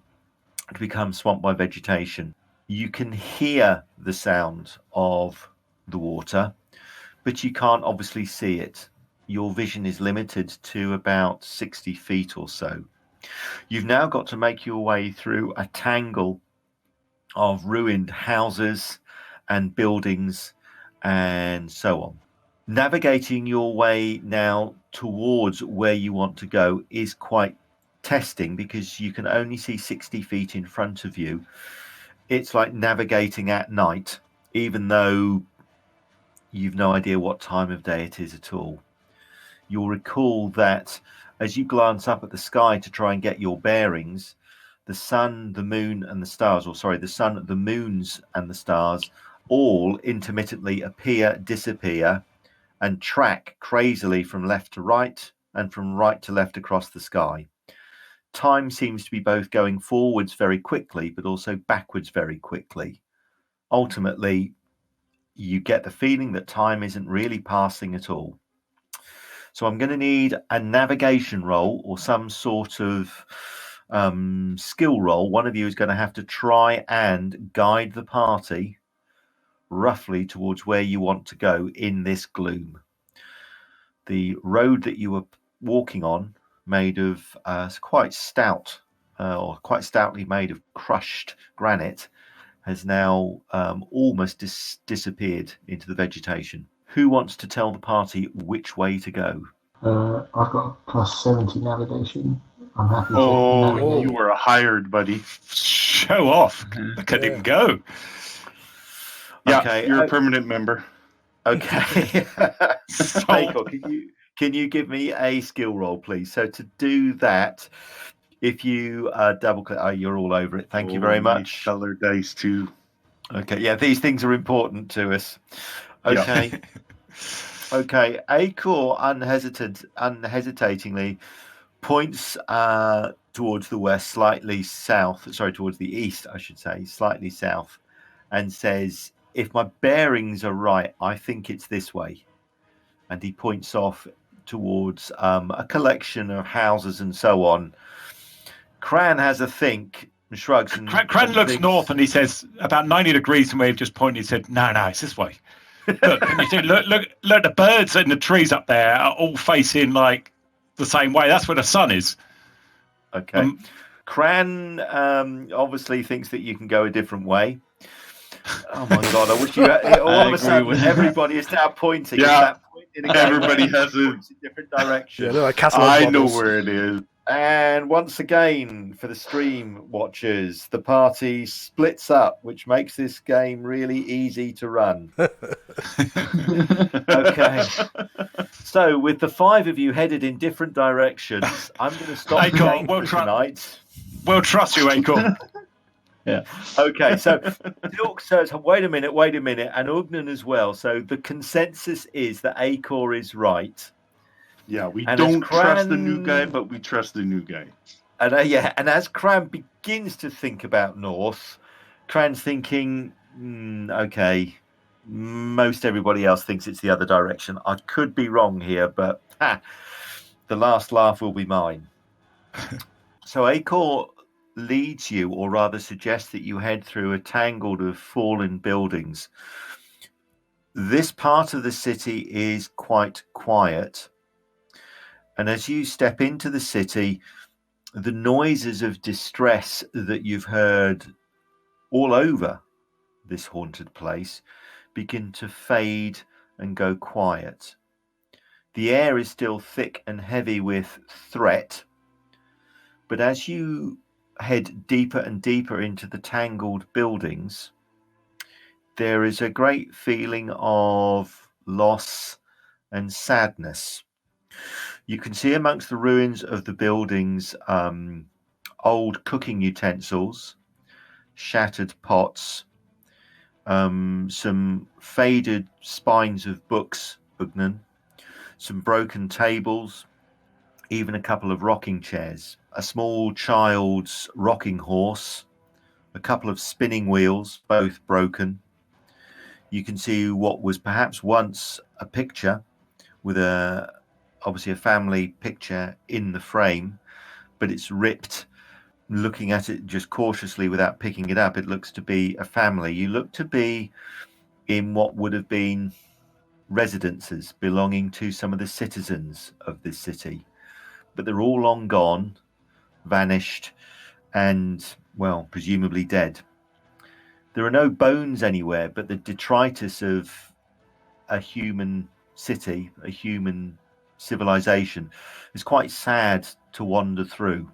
to become swamped by vegetation, you can hear the sound of the water, but you can't obviously see it. Your vision is limited to about 60 feet or so. You've now got to make your way through a tangle of ruined houses and buildings and so on. Navigating your way now towards where you want to go is quite testing because you can only see 60 feet in front of you. It's like navigating at night, even though you've no idea what time of day it is at all. You'll recall that as you glance up at the sky to try and get your bearings, the sun, the moon, and the stars, the sun, the moons, and the stars all intermittently appear, disappear, and track crazily from left to right and from right to left across the sky. Time seems to be both going forwards very quickly, but also backwards very quickly. Ultimately, you get the feeling that time isn't really passing at all. So I'm going to need a navigation roll or some sort of skill roll. One of you is going to have to try and guide the party roughly towards where you want to go in this gloom. The road that you were walking on, made of quite stout or quite stoutly made of crushed granite, has now almost disappeared into the vegetation. Who wants to tell the party which way to go? I've got plus 70 navigation. I'm happy to Oh, navigate. you were hired, buddy. Show off. Look at him go. Yeah, Okay, you're a permanent member. Okay. Michael, can you give me a skill roll, please? So to do that, if you double click, you're all over it. Thank you very much. Color dice too. Okay, yeah, these things are important to us. Okay. Yeah. Okay, Acor unhesitatingly points towards the west, towards the east, I should say, slightly south, and says, if my bearings are right, I think it's this way. And he points off towards a collection of houses and so on. Cran has a think, and shrugs. And Cran looks thinks, north and he says, about 90 degrees from where he just pointed, he said, no, it's this way. Look, can you see, look, the birds and the trees up there are all facing like the same way. That's where the sun is. Okay. Cran obviously thinks that you can go a different way. Oh my God! I wish you. All of a sudden, everybody is now pointing. Yeah, everybody has a different direction. Yeah, they're like Castle I of know Bubbles. where it is. And once again, for the stream watchers, the party splits up, which makes this game really easy to run. Okay. So, with the 5 of you headed in different directions, I'm going to stop the game for tonight. We'll trust you, Acor. Yeah. Okay, so Sylke says, wait a minute, and Ugnan as well. So the consensus is that Acor is right. Yeah, we And don't as trust the new guy, but we trust the new guy. And and as Cran begins to think about North, Cran's thinking, okay, most everybody else thinks it's the other direction. I could be wrong here, but the last laugh will be mine. So Acor leads you, or rather suggests that you head through a tangle of fallen buildings. This part of the city is quite quiet. And as you step into the city, the noises of distress that you've heard all over this haunted place begin to fade and go quiet. The air is still thick and heavy with threat, but as you head deeper and deeper into the tangled buildings, there is a great feeling of loss and sadness. You can see amongst the ruins of the buildings old cooking utensils, shattered pots, some faded spines of books, Ugnan, some broken tables, even a couple of rocking chairs, a small child's rocking horse, a couple of spinning wheels, both broken. You can see what was perhaps once a picture with obviously a family picture in the frame, but it's ripped. Looking at it just cautiously without picking it up, it looks to be a family. You look to be in what would have been residences belonging to some of the citizens of this city, but they're all long gone, vanished, and, well, presumably dead. There are no bones anywhere, but the detritus of a human city, a human civilization, is quite sad to wander through.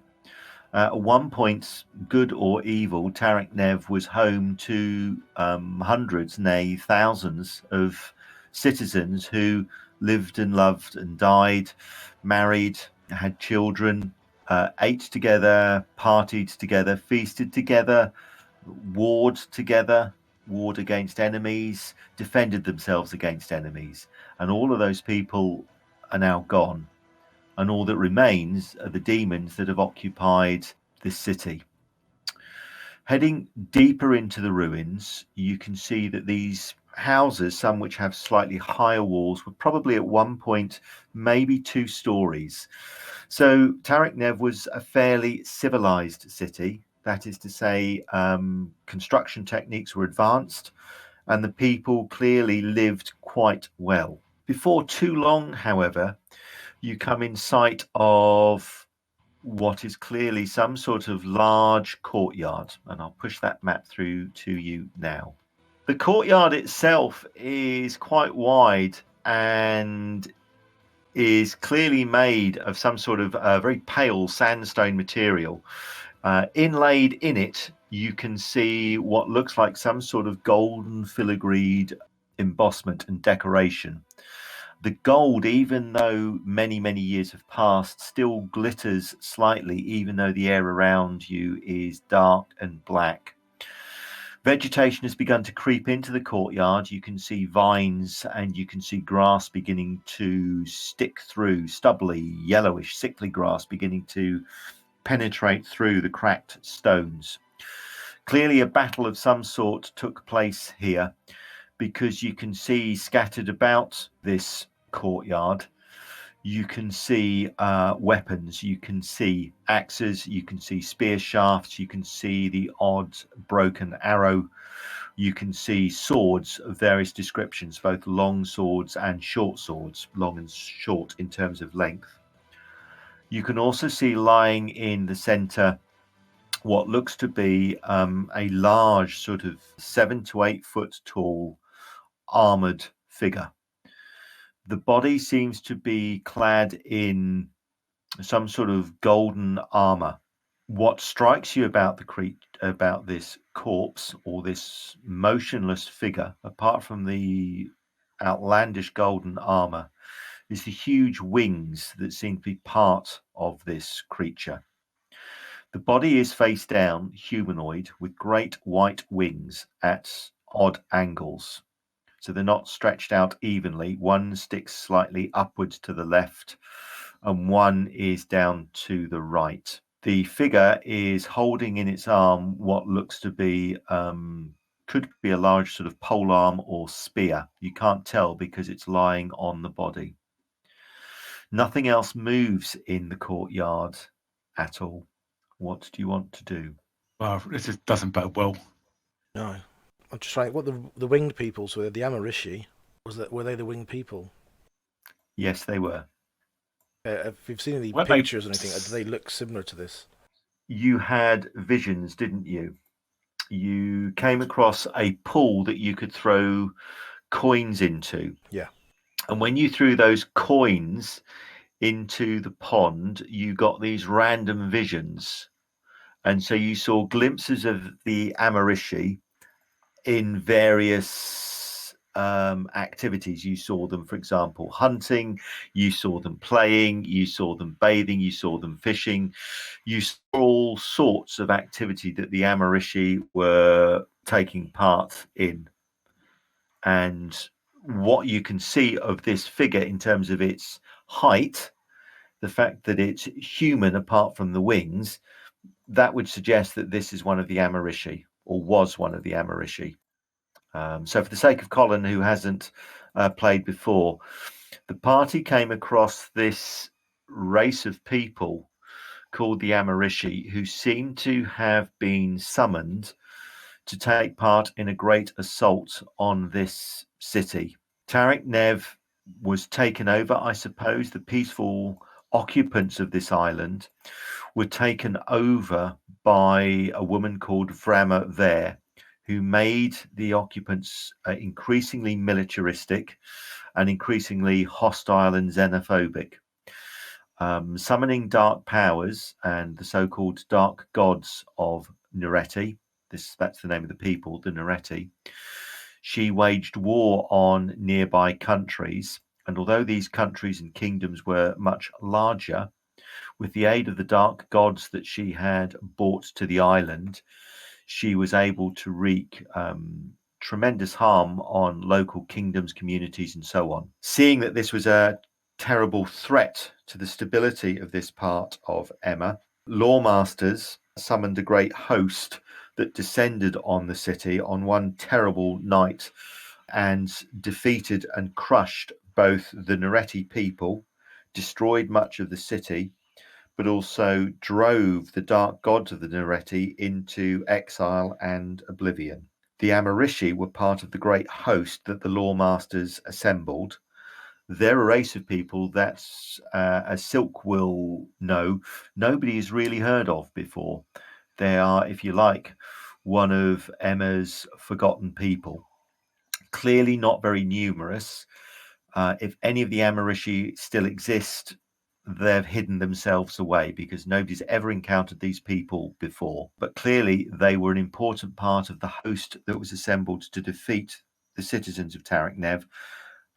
At one point, good or evil, Tarak Nev was home to hundreds, nay thousands of citizens who lived and loved and died, married, had children, ate together, partied together, feasted together, warred together, warred against enemies, defended themselves against enemies. And all of those people are now gone. And all that remains are the demons that have occupied this city. Heading deeper into the ruins, you can see that these houses, some which have slightly higher walls, were probably at one point maybe 2 stories. So Tarak Nev was a fairly civilized city. That is to say, construction techniques were advanced and the people clearly lived quite well. Before too long, however, you come in sight of what is clearly some sort of large courtyard, and I'll push that map through to you now. The courtyard itself is quite wide and is clearly made of some sort of very pale sandstone material. Inlaid in it, you can see what looks like some sort of golden filigreed embossment and decoration. The gold, even though many, many years have passed, still glitters slightly, even though the air around you is dark and black. Vegetation has begun to creep into the courtyard. You can see vines and you can see grass beginning to stick through, stubbly, yellowish, sickly grass beginning to penetrate through the cracked stones. Clearly a battle of some sort took place here, because you can see scattered about this courtyard, you can see weapons, you can see axes, you can see spear shafts, you can see the odd broken arrow, you can see swords of various descriptions, both long swords and short swords, long and short in terms of length. You can also see lying in the center what looks to be a large sort of 7 to 8 foot tall armored figure. The body seems to be clad in some sort of golden armor. What strikes you about about this corpse or this motionless figure, apart from the outlandish golden armor, is the huge wings that seem to be part of this creature. The body is face down, humanoid, with great white wings at odd angles. So they're not stretched out evenly. One sticks slightly upwards to the left and one is down to the right. The figure is holding in its arm what looks to be, could be a large sort of polearm or spear. You can't tell because it's lying on the body. Nothing else moves in the courtyard at all. What do you want to do? Well, doesn't bode well. No. I'm just trying. What the winged peoples were? The Amarishi. Were they the winged people? Yes, they were. If you've seen any Weren't pictures or anything, do they look similar to this? You had visions, didn't you? You came across a pool that you could throw coins into. Yeah. And when you threw those coins into the pond, you got these random visions. And so you saw glimpses of the Amarishi in various activities. You saw them, for example, hunting, you saw them playing, you saw them bathing, you saw them fishing, you saw all sorts of activity that the Amarishi were taking part in. And what you can see of this figure in terms of its height, the fact that it's human apart from the wings, that would suggest that this is one of the Amarishi, or was one of the Amarishi. So for the sake of Colin, who hasn't played before, the party came across this race of people called the Amarishi, who seem to have been summoned to take part in a great assault on this city. Tariq Nev was taken over, I suppose. The peaceful occupants of this island were taken over by a woman called Vrama there, who made the occupants increasingly militaristic and increasingly hostile and xenophobic. Summoning dark powers and the so-called dark gods of Nereti, that's the name of the people, the Nereti, she waged war on nearby countries. And although these countries and kingdoms were much larger, with the aid of the dark gods that she had brought to the island, she was able to wreak tremendous harm on local kingdoms, communities, and so on. Seeing that this was a terrible threat to the stability of this part of Emma, lawmasters summoned a great host that descended on the city on one terrible night and defeated and crushed both the Nereti people, destroyed much of the city, but also drove the dark gods of the Nereti into exile and oblivion. The Amarishi were part of the great host that the lawmasters assembled. They're a race of people that, as Sylke will know, nobody has really heard of before. They are, if you like, one of Emma's forgotten people. Clearly not very numerous. If any of the Amarishi still exist, they've hidden themselves away because nobody's ever encountered these people before. But clearly they were an important part of the host that was assembled to defeat the citizens of Tariq Nev.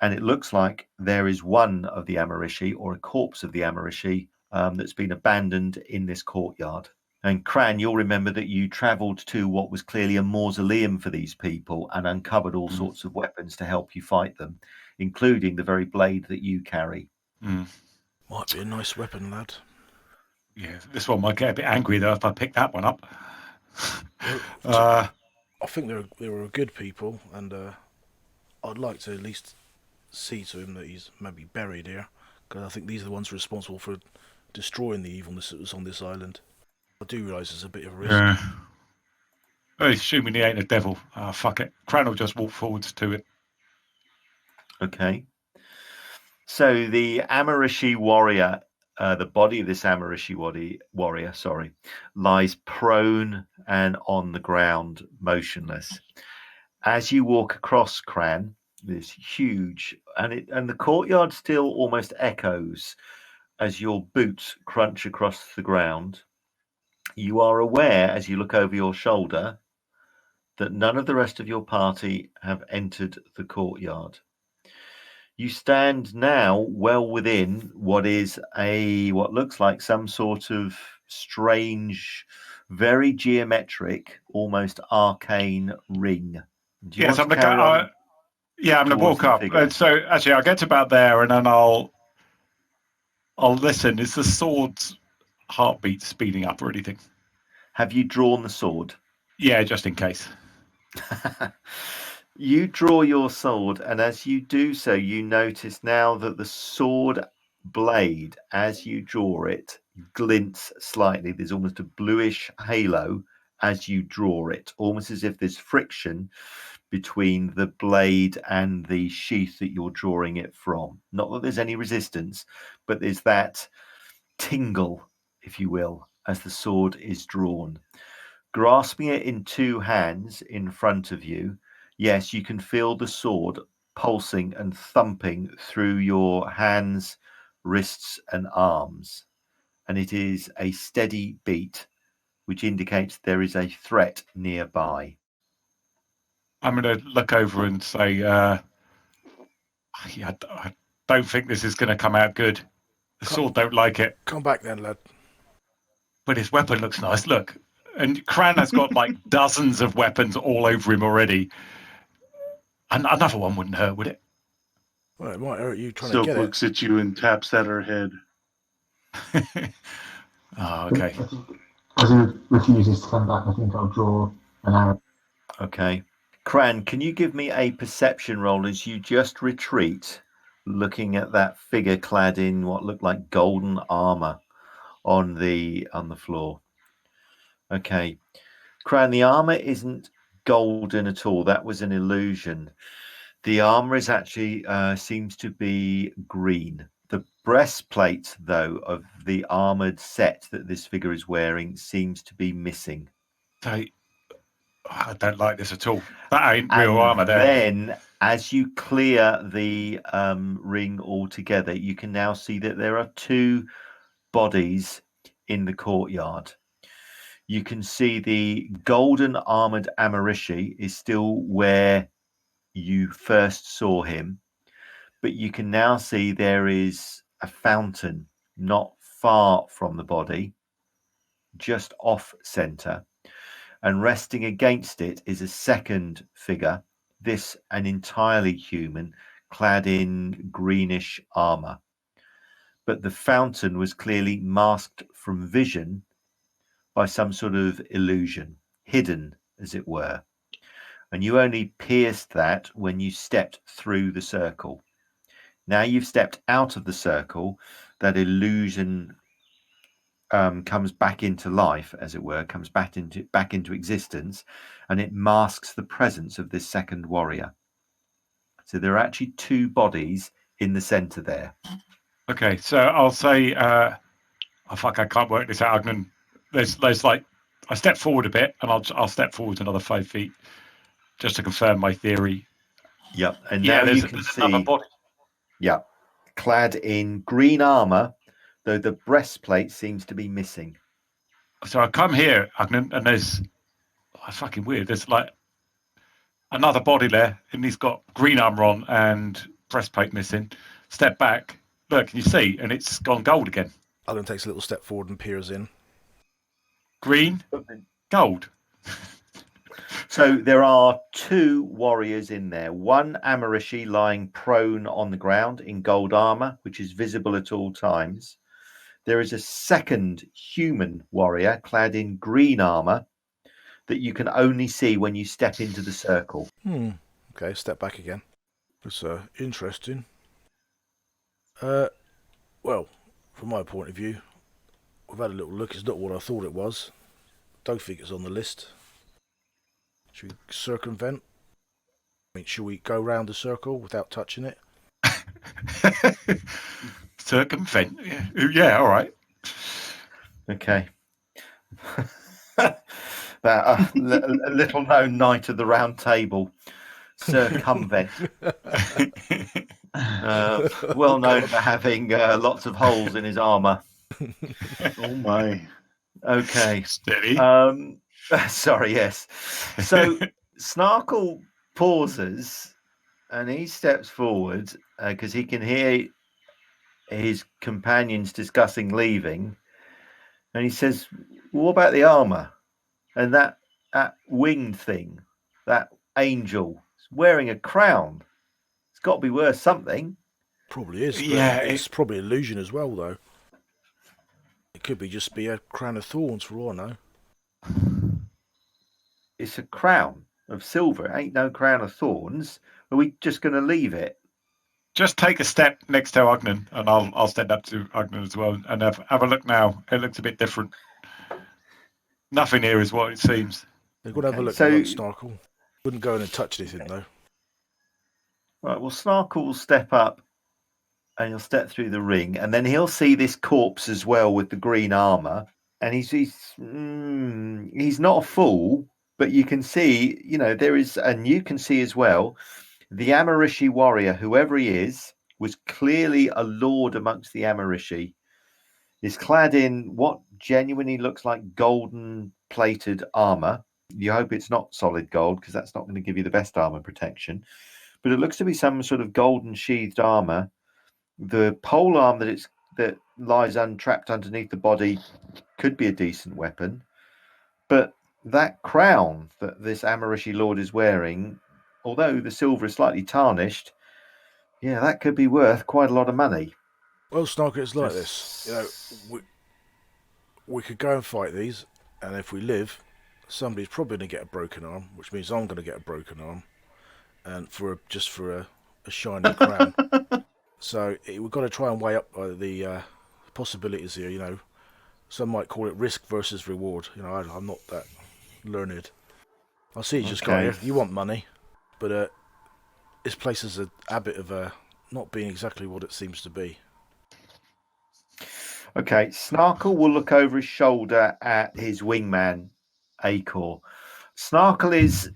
And it looks like there is one of the Amarishi, or a corpse of the Amarishi, that's been abandoned in this courtyard. And Cran, you'll remember that you travelled to what was clearly a mausoleum for these people and uncovered all sorts of weapons to help you fight them, including the very blade that you carry. Might be a nice weapon, lad. Yeah, this one might get a bit angry though if I pick that one up. I think they were good people, and I'd like to at least see to him that he's maybe buried here, because I think these are the ones responsible for destroying the evilness that was on this island. I do realise there's a bit of a risk. Yeah. Well, assuming he ain't a devil. Fuck it. Cran will just walk forwards to it. Okay. So the Amarishi warrior, the body of this Amarishi warrior, lies prone and on the ground, motionless. As you walk across Cran, this huge, and the courtyard still almost echoes as your boots crunch across the ground. You are aware, as you look over your shoulder, that none of the rest of your party have entered the courtyard. You stand now well within what looks like some sort of strange, very geometric, almost arcane ring. Yes, I'm going to walk up. And so actually, I'll get to about there, and then I'll listen. Is the sword's heartbeat speeding up or anything? Have you drawn the sword? Yeah, just in case. You draw your sword, and as you do so, you notice now that the sword blade, as you draw it, glints slightly. There's almost a bluish halo as you draw it, almost as if there's friction between the blade and the sheath that you're drawing it from. Not that there's any resistance, but there's that tingle, if you will, as the sword is drawn. Grasping it in two hands in front of you, yes, you can feel the sword pulsing and thumping through your hands, wrists, and arms. And it is a steady beat, which indicates there is a threat nearby. I'm going to look over and say, I don't think this is going to come out good. The sword don't like it. Come back then, lad. But his weapon looks nice. Look. And Cran has got like dozens of weapons all over him already. Another one wouldn't hurt, would it? Well, it might hurt you trying to Silk get it. looks at you and taps at her head. Oh, okay. I think as he refuses to come back, I think I'll draw an arrow. Okay. Cran, can you give me a perception roll as you just retreat, looking at that figure clad in what looked like golden armor on the floor? Okay. Cran, the armor isn't golden at all. That was an illusion. The armor is actually seems to be green. The breastplate, though, of the armored set that this figure is wearing seems to be missing. I don't like this at all. That ain't real armor there. Then, as you clear the ring altogether, you can now see that there are two bodies in the courtyard. You can see the golden armored Amarishi is still where you first saw him, but you can now see there is a fountain not far from the body, just off center, and resting against it is a second figure, this an entirely human, clad in greenish armor. But the fountain was clearly masked from vision by some sort of illusion, hidden as it were. And you only pierced that when you stepped through the circle. Now you've stepped out of the circle, that illusion comes back into life, as it were, comes back into existence, and it masks the presence of this second warrior. So there are actually two bodies in the center there. Okay, so I'll say, I can't work this out, Agnan. There's like, I step forward a bit, and I'll step forward another 5 feet, just to confirm my theory. Yep, and Yeah, now you there's can another see, body. yeah, clad in green armor, though the breastplate seems to be missing. So I come here, Agnan, and there's fucking weird. There's like another body there, and he's got green armor on and breastplate missing. Step back, look, can you see? And it's gone gold again. Alan takes a little step forward and peers in. Green, gold. So there are two warriors in there. One Amarishi lying prone on the ground in gold armor, which is visible at all times. There is a second human warrior clad in green armor that you can only see when you step into the circle. Okay, step back again. That's interesting. Well, from my point of view, we've had a little look. It's not what I thought it was. Don't think it's on the list. Should we circumvent? I mean, should we go round the circle without touching it? Circumvent? Yeah, all right. Okay. That a little known knight of the round table, circumvent. Well known for having lots of holes in his armor. Oh my. Okay. Steady. Sorry, yes. So Snarkle pauses and he steps forward because he can hear his companions discussing leaving. And he says, what about the armor? And that winged thing, that angel, is wearing a crown. It's got to be worth something. Probably is. But Yeah, it's probably illusion as well, though. It could just be a crown of thorns for all I know. It's a crown of silver. It ain't no crown of thorns. Are we just going to leave it? Just take a step next to Agnan, and I'll step up to Agnan as well, and have a look now. It looks a bit different. Nothing here is what it seems. They've got to have a Okay, look so- at that Snarkle. Wouldn't go in and touch anything, though. Right, well, Snarkle will step up and he'll step through the ring, and then he'll see this corpse as well with the green armor. And he's not a fool, but you can see, there is, and you can see as well, the Amarishi warrior, whoever he is, was clearly a lord amongst the Amarishi, is clad in what genuinely looks like golden plated armor. You hope it's not solid gold, because that's not going to give you the best armor protection. But it looks to be some sort of golden sheathed armor. The pole arm that lies untrapped underneath the body could be a decent weapon. But that crown that this Amarishi lord is wearing although the silver is slightly tarnished, yeah, that could be worth quite a lot of money. Well, Snark, it's like this. You know, we could go and fight these, and if we live, somebody's probably going to get a broken arm, which means I'm going to get a broken arm, and just for a shiny crown. So we've got to try and weigh up the possibilities here. You know, some might call it risk versus reward. You know, I'm not that learned. I see you just got here. You want money, but this place has a habit of not being exactly what it seems to be. Okay, Snarkle will look over his shoulder at his wingman, Acor. Snarkle is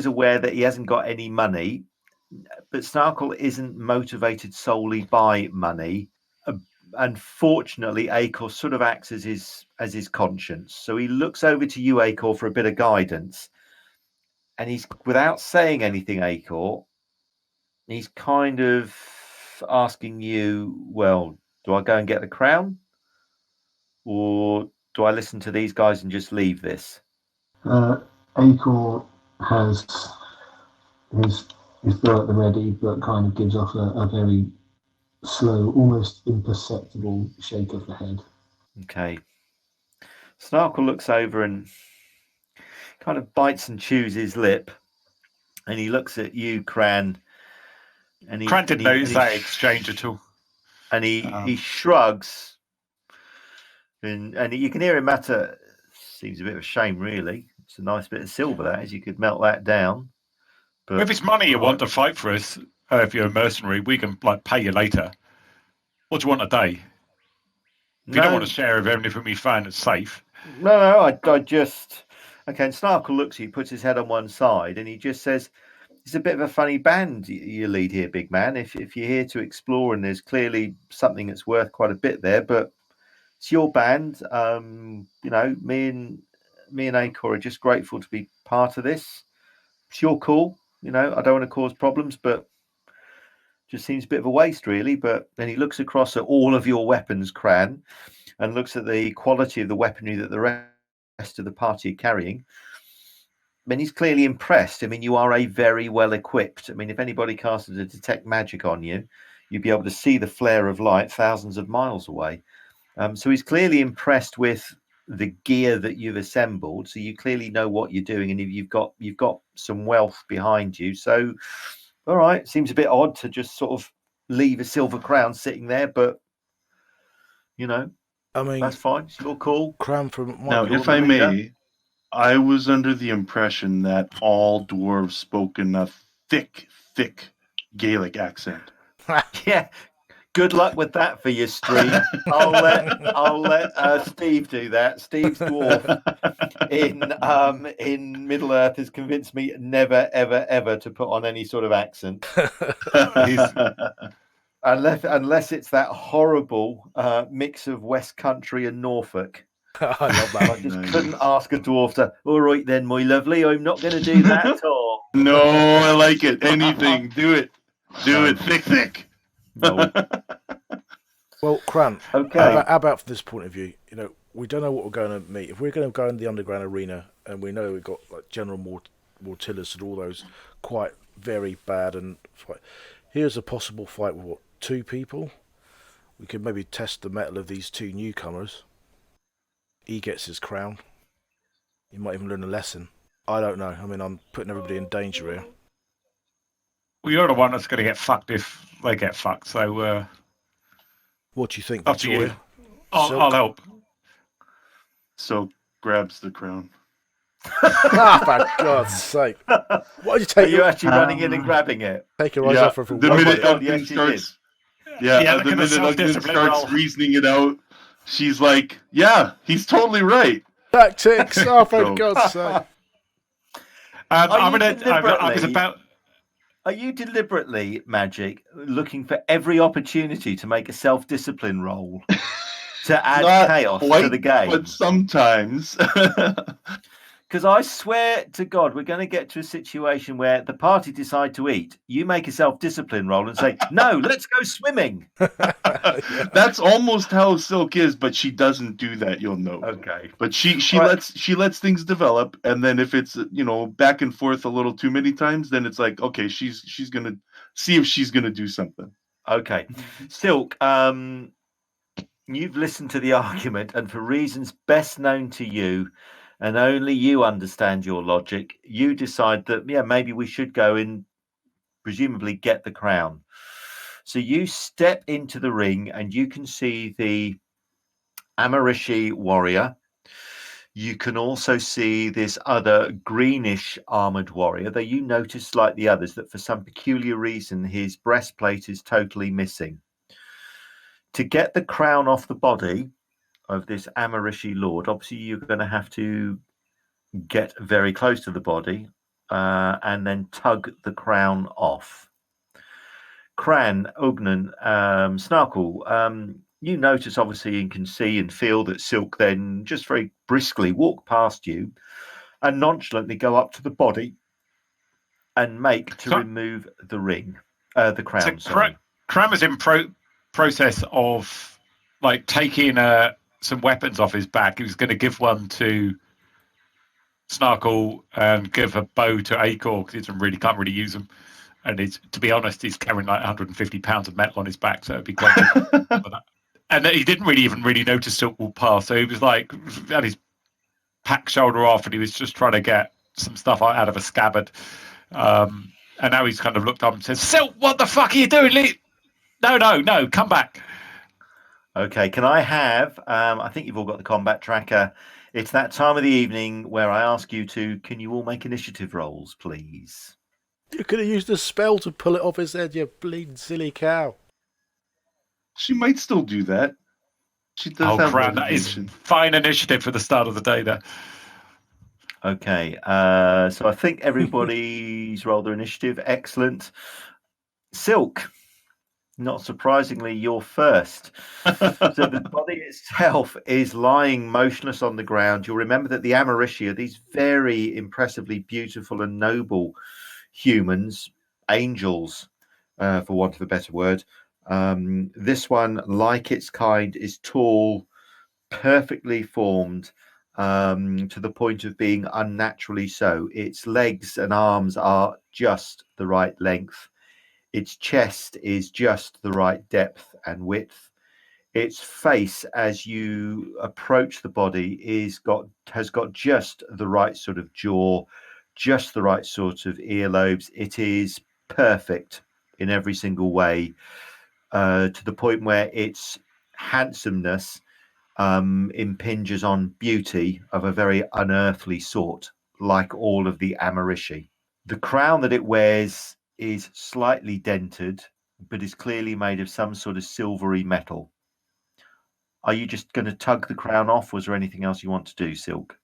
aware that he hasn't got any money, but Snarkle isn't motivated solely by money. Unfortunately, Acor sort of acts as his conscience. So he looks over to you, Acor, for a bit of guidance. And he's, without saying anything, Acor, he's kind of asking you, well, do I go and get the crown? Or do I listen to these guys and just leave this? Acor has his bow at the ready, but kind of gives off a very slow, almost imperceptible shake of the head. Okay. Snarkle looks over and kind of bites and chews his lip, and he looks at you, Cran. And Cran didn't notice that exchange at all. And he shrugs, and you can hear him mutter, seems a bit of a shame, really. It's a nice bit of silver, that is. You could melt that down. But if it's money you want to fight for us, if you're a mercenary, we can pay you later. What do you want a day? If you don't want to share of everything we find it's safe. No, I just... Okay, and Snarkle looks at you, puts his head on one side, and he just says, it's a bit of a funny band you lead here, big man. If you're here to explore, and there's clearly something that's worth quite a bit there, but it's your band. You know, me and Acor are just grateful to be part of this. It's your call. You know, I don't want to cause problems, but just seems a bit of a waste, really. But then he looks across at all of your weapons, Cran, and looks at the quality of the weaponry that the rest of the party are carrying. I mean, he's clearly impressed. I mean, you are a very well equipped. I mean, if anybody casted a detect magic on you, you'd be able to see the flare of light thousands of miles away. So he's clearly impressed with the gear that you've assembled. So you clearly know what you're doing, and you've got some wealth behind you. So, all right, seems a bit odd to just sort of leave a silver crown sitting there, but you know, I mean, that's fine. It's your call. Crown from Now, if I may, I was under the impression that all dwarves spoke in a thick Gaelic accent. Yeah. Good luck with that for your stream. I'll let Steve do that. Steve's dwarf in Middle Earth has convinced me never, ever, ever to put on any sort of accent. Unless it's that horrible mix of West Country and Norfolk. I love that. I just couldn't ask a dwarf to, all right then, my lovely, I'm not going to do that at all. No, I like it. Anything. Do it. Do it. Thick. No. Well, Cran, Okay. how about from this point of view, you know, we don't know what we're going to meet. If we're going to go in the underground arena, and we know we've got like General Mortilis and all those quite very bad, and here's a possible fight with 2 people. We could maybe test the mettle of these 2 newcomers. He gets his crown. He might even learn a lesson. I don't know. I mean, I'm putting everybody in danger here. Well, you're the one that's going to get fucked if they get fucked. So, what do you think? up to you. Victoria? I'll help. So grabs the crown. For God's sake! Why did you take? Are you actually running in and grabbing it? Take your eyes off her for the one minute minute. Elkin starts, the minute Elkin starts reasoning it out, she's like, "Yeah, he's totally right." Tactics! Oh, for So- God's sake! I was about. Are you deliberately, Magic, looking for every opportunity to make a self-discipline roll to add Not chaos quite, to the game? but sometimes. Because I swear to God, we're going to get to a situation where the party decide to eat. You make a self-discipline roll and say, no, let's go swimming. Yeah. That's almost how Sylke is, but she doesn't do that. You'll know. Okay. But she All right. lets things develop, and then if it's back and forth a little too many times, then it's like, okay, she's gonna see if she's gonna do something. Okay. Sylke, you've listened to the argument, and for reasons best known to you, and only you understand your logic, you decide that, maybe we should go and presumably get the crown. So you step into the ring and you can see the Amarishi warrior. You can also see this other greenish armored warrior, though you notice, like the others, that for some peculiar reason his breastplate is totally missing. To get the crown off the body of this Amarishi lord, obviously you're going to have to get very close to the body and then tug the crown off. Cran, Ugnan, Snarkle, you notice obviously and can see and feel that Sylke then just very briskly walk past you and nonchalantly go up to the body and make to remove the ring, the crown. So Cran is in process of like taking some weapons off his back. He was going to give one to Snarkle and give a bow to Acor because he can't really use them. And to be honest, he's carrying like 150 pounds of metal on his back, so it'd be quite good. And he didn't really notice Sylke walk past, so he was like had his pack shoulder off, and he was just trying to get some stuff out of a scabbard. And now he's kind of looked up and says, "Sylke, what the fuck are you doing? No, come back." Okay, can I have? I think you've all got the combat tracker. It's that time of the evening where I ask you to. Can you all make initiative rolls, please? You could have used a spell to pull it off his head, you bleeding silly cow. She might still do that. She does have Cran, that is fine initiative for the start of the day there. Okay, so I think everybody's rolled their initiative. Excellent. Sylke, not surprisingly, you're first. So the body itself is lying motionless on the ground. You'll remember that the Amarishi are these very impressively beautiful and noble humans, angels, for want of a better word. This one, like its kind, is tall, perfectly formed, to the point of being unnaturally so. Its legs and arms are just the right length. Its chest is just the right depth and width. Its face, as you approach the body, has got just the right sort of jaw, just the right sort of earlobes. It is perfect in every single way, to the point where its handsomeness impinges on beauty of a very unearthly sort, like all of the Amarishi. The crown that it wears is slightly dented, but is clearly made of some sort of silvery metal. Are you just going to tug the crown off? Was there anything else you want to do, Sylke?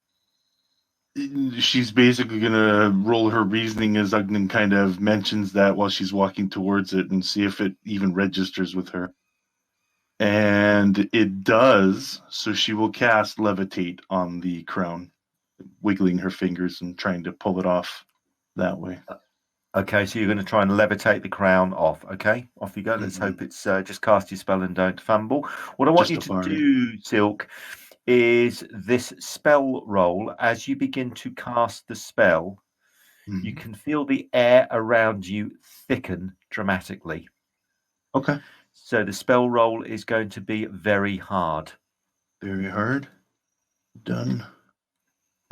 She's basically going to roll her reasoning as Ugnan kind of mentions that while she's walking towards it and see if it even registers with her. And it does, so she will cast Levitate on the crown, wiggling her fingers and trying to pull it off that way. Okay, so you're going to try and levitate the crown off. Okay, off you go. Let's hope it's just cast your spell and don't fumble. What I want you to do, Sylke, is this spell roll. As you begin to cast the spell, you can feel the air around you thicken dramatically. Okay. So the spell roll is going to be very hard. Very hard. Done.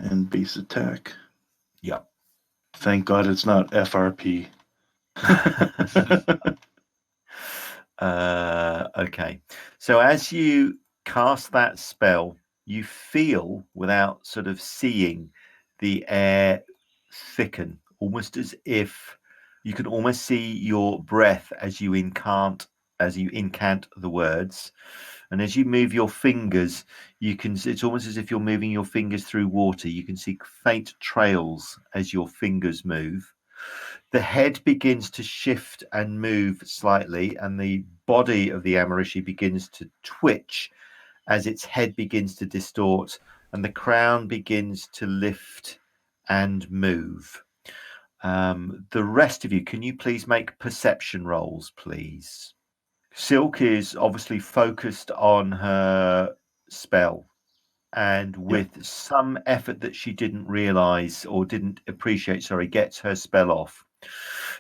And base attack. Yep. Thank God it's not FRP. Okay. So as you cast that spell, you feel, without sort of seeing, the air thicken, almost as if you can almost see your breath as you incant the words. And as you move your fingers, it's almost as if you're moving your fingers through water. You can see faint trails as your fingers move. The head begins to shift and move slightly, and the body of the Amarishi begins to twitch as its head begins to distort, and the crown begins to lift and move. The rest of you, can you please make perception rolls, please? Sylke is obviously focused on her spell, and with some effort that she didn't realize or didn't appreciate, gets her spell off.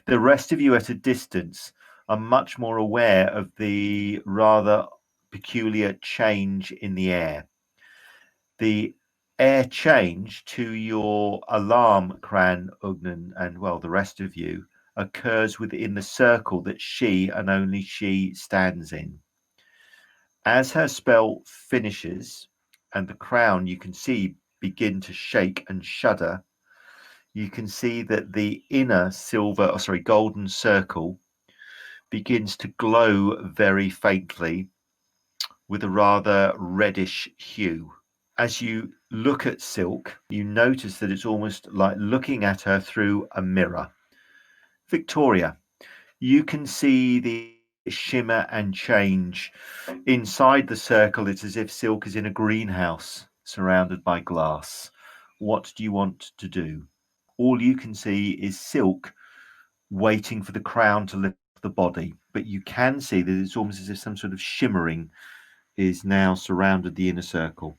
The rest of you at a distance are much more aware of the rather peculiar change in the air. The air change to your alarm, Cran, Ugnan, and well, the rest of you, occurs within the circle that she and only she stands in. As her spell finishes and the crown you can see begin to shake and shudder, you can see that the inner golden circle begins to glow very faintly with a rather reddish hue. As you look at Sylke, you notice that it's almost like looking at her through a mirror. Victoria, you can see the shimmer and change inside the circle. It's as if Sylke is in a greenhouse surrounded by glass. What do you want to do? All you can see is Sylke waiting for the crown to lift the body, but you can see that it's almost as if some sort of shimmering is now surrounded the inner circle.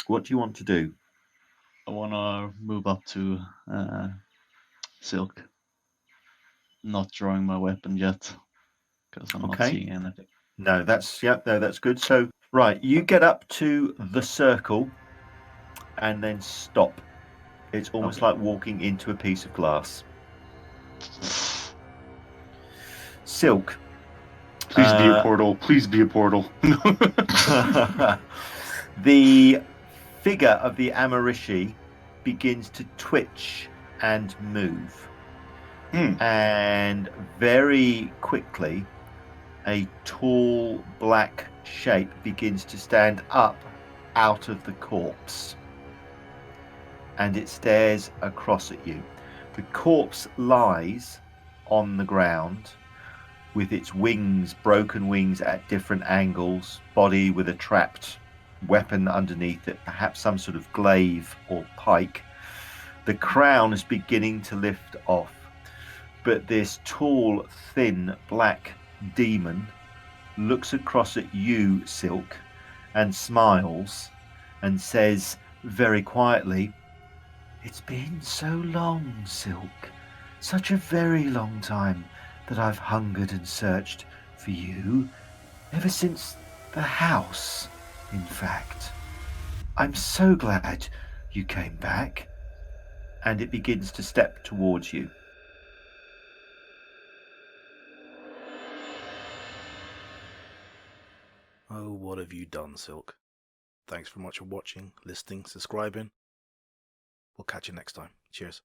What do you want to do? I want to move up to Sylke. Not drawing my weapon yet because I'm not seeing anything. No, that's good. So right, you get up to the circle and then stop. It's almost like walking into a piece of glass. Sylke. Please be a portal. Please be a portal. The figure of the Amarishi begins to twitch and move. And very quickly, a tall black shape begins to stand up out of the corpse. And it stares across at you. The corpse lies on the ground with its wings, broken wings at different angles, body with a trapped weapon underneath it, perhaps some sort of glaive or pike. The crown is beginning to lift off, but this tall, thin, black demon looks across at you, Sylke, and smiles and says very quietly, "It's been so long, Sylke, such a very long time that I've hungered and searched for you, ever since the house, in fact. I'm so glad you came back." And it begins to step towards you. Oh, what have you done, Sylke? Thanks very much for watching, listening, subscribing. We'll catch you next time. Cheers.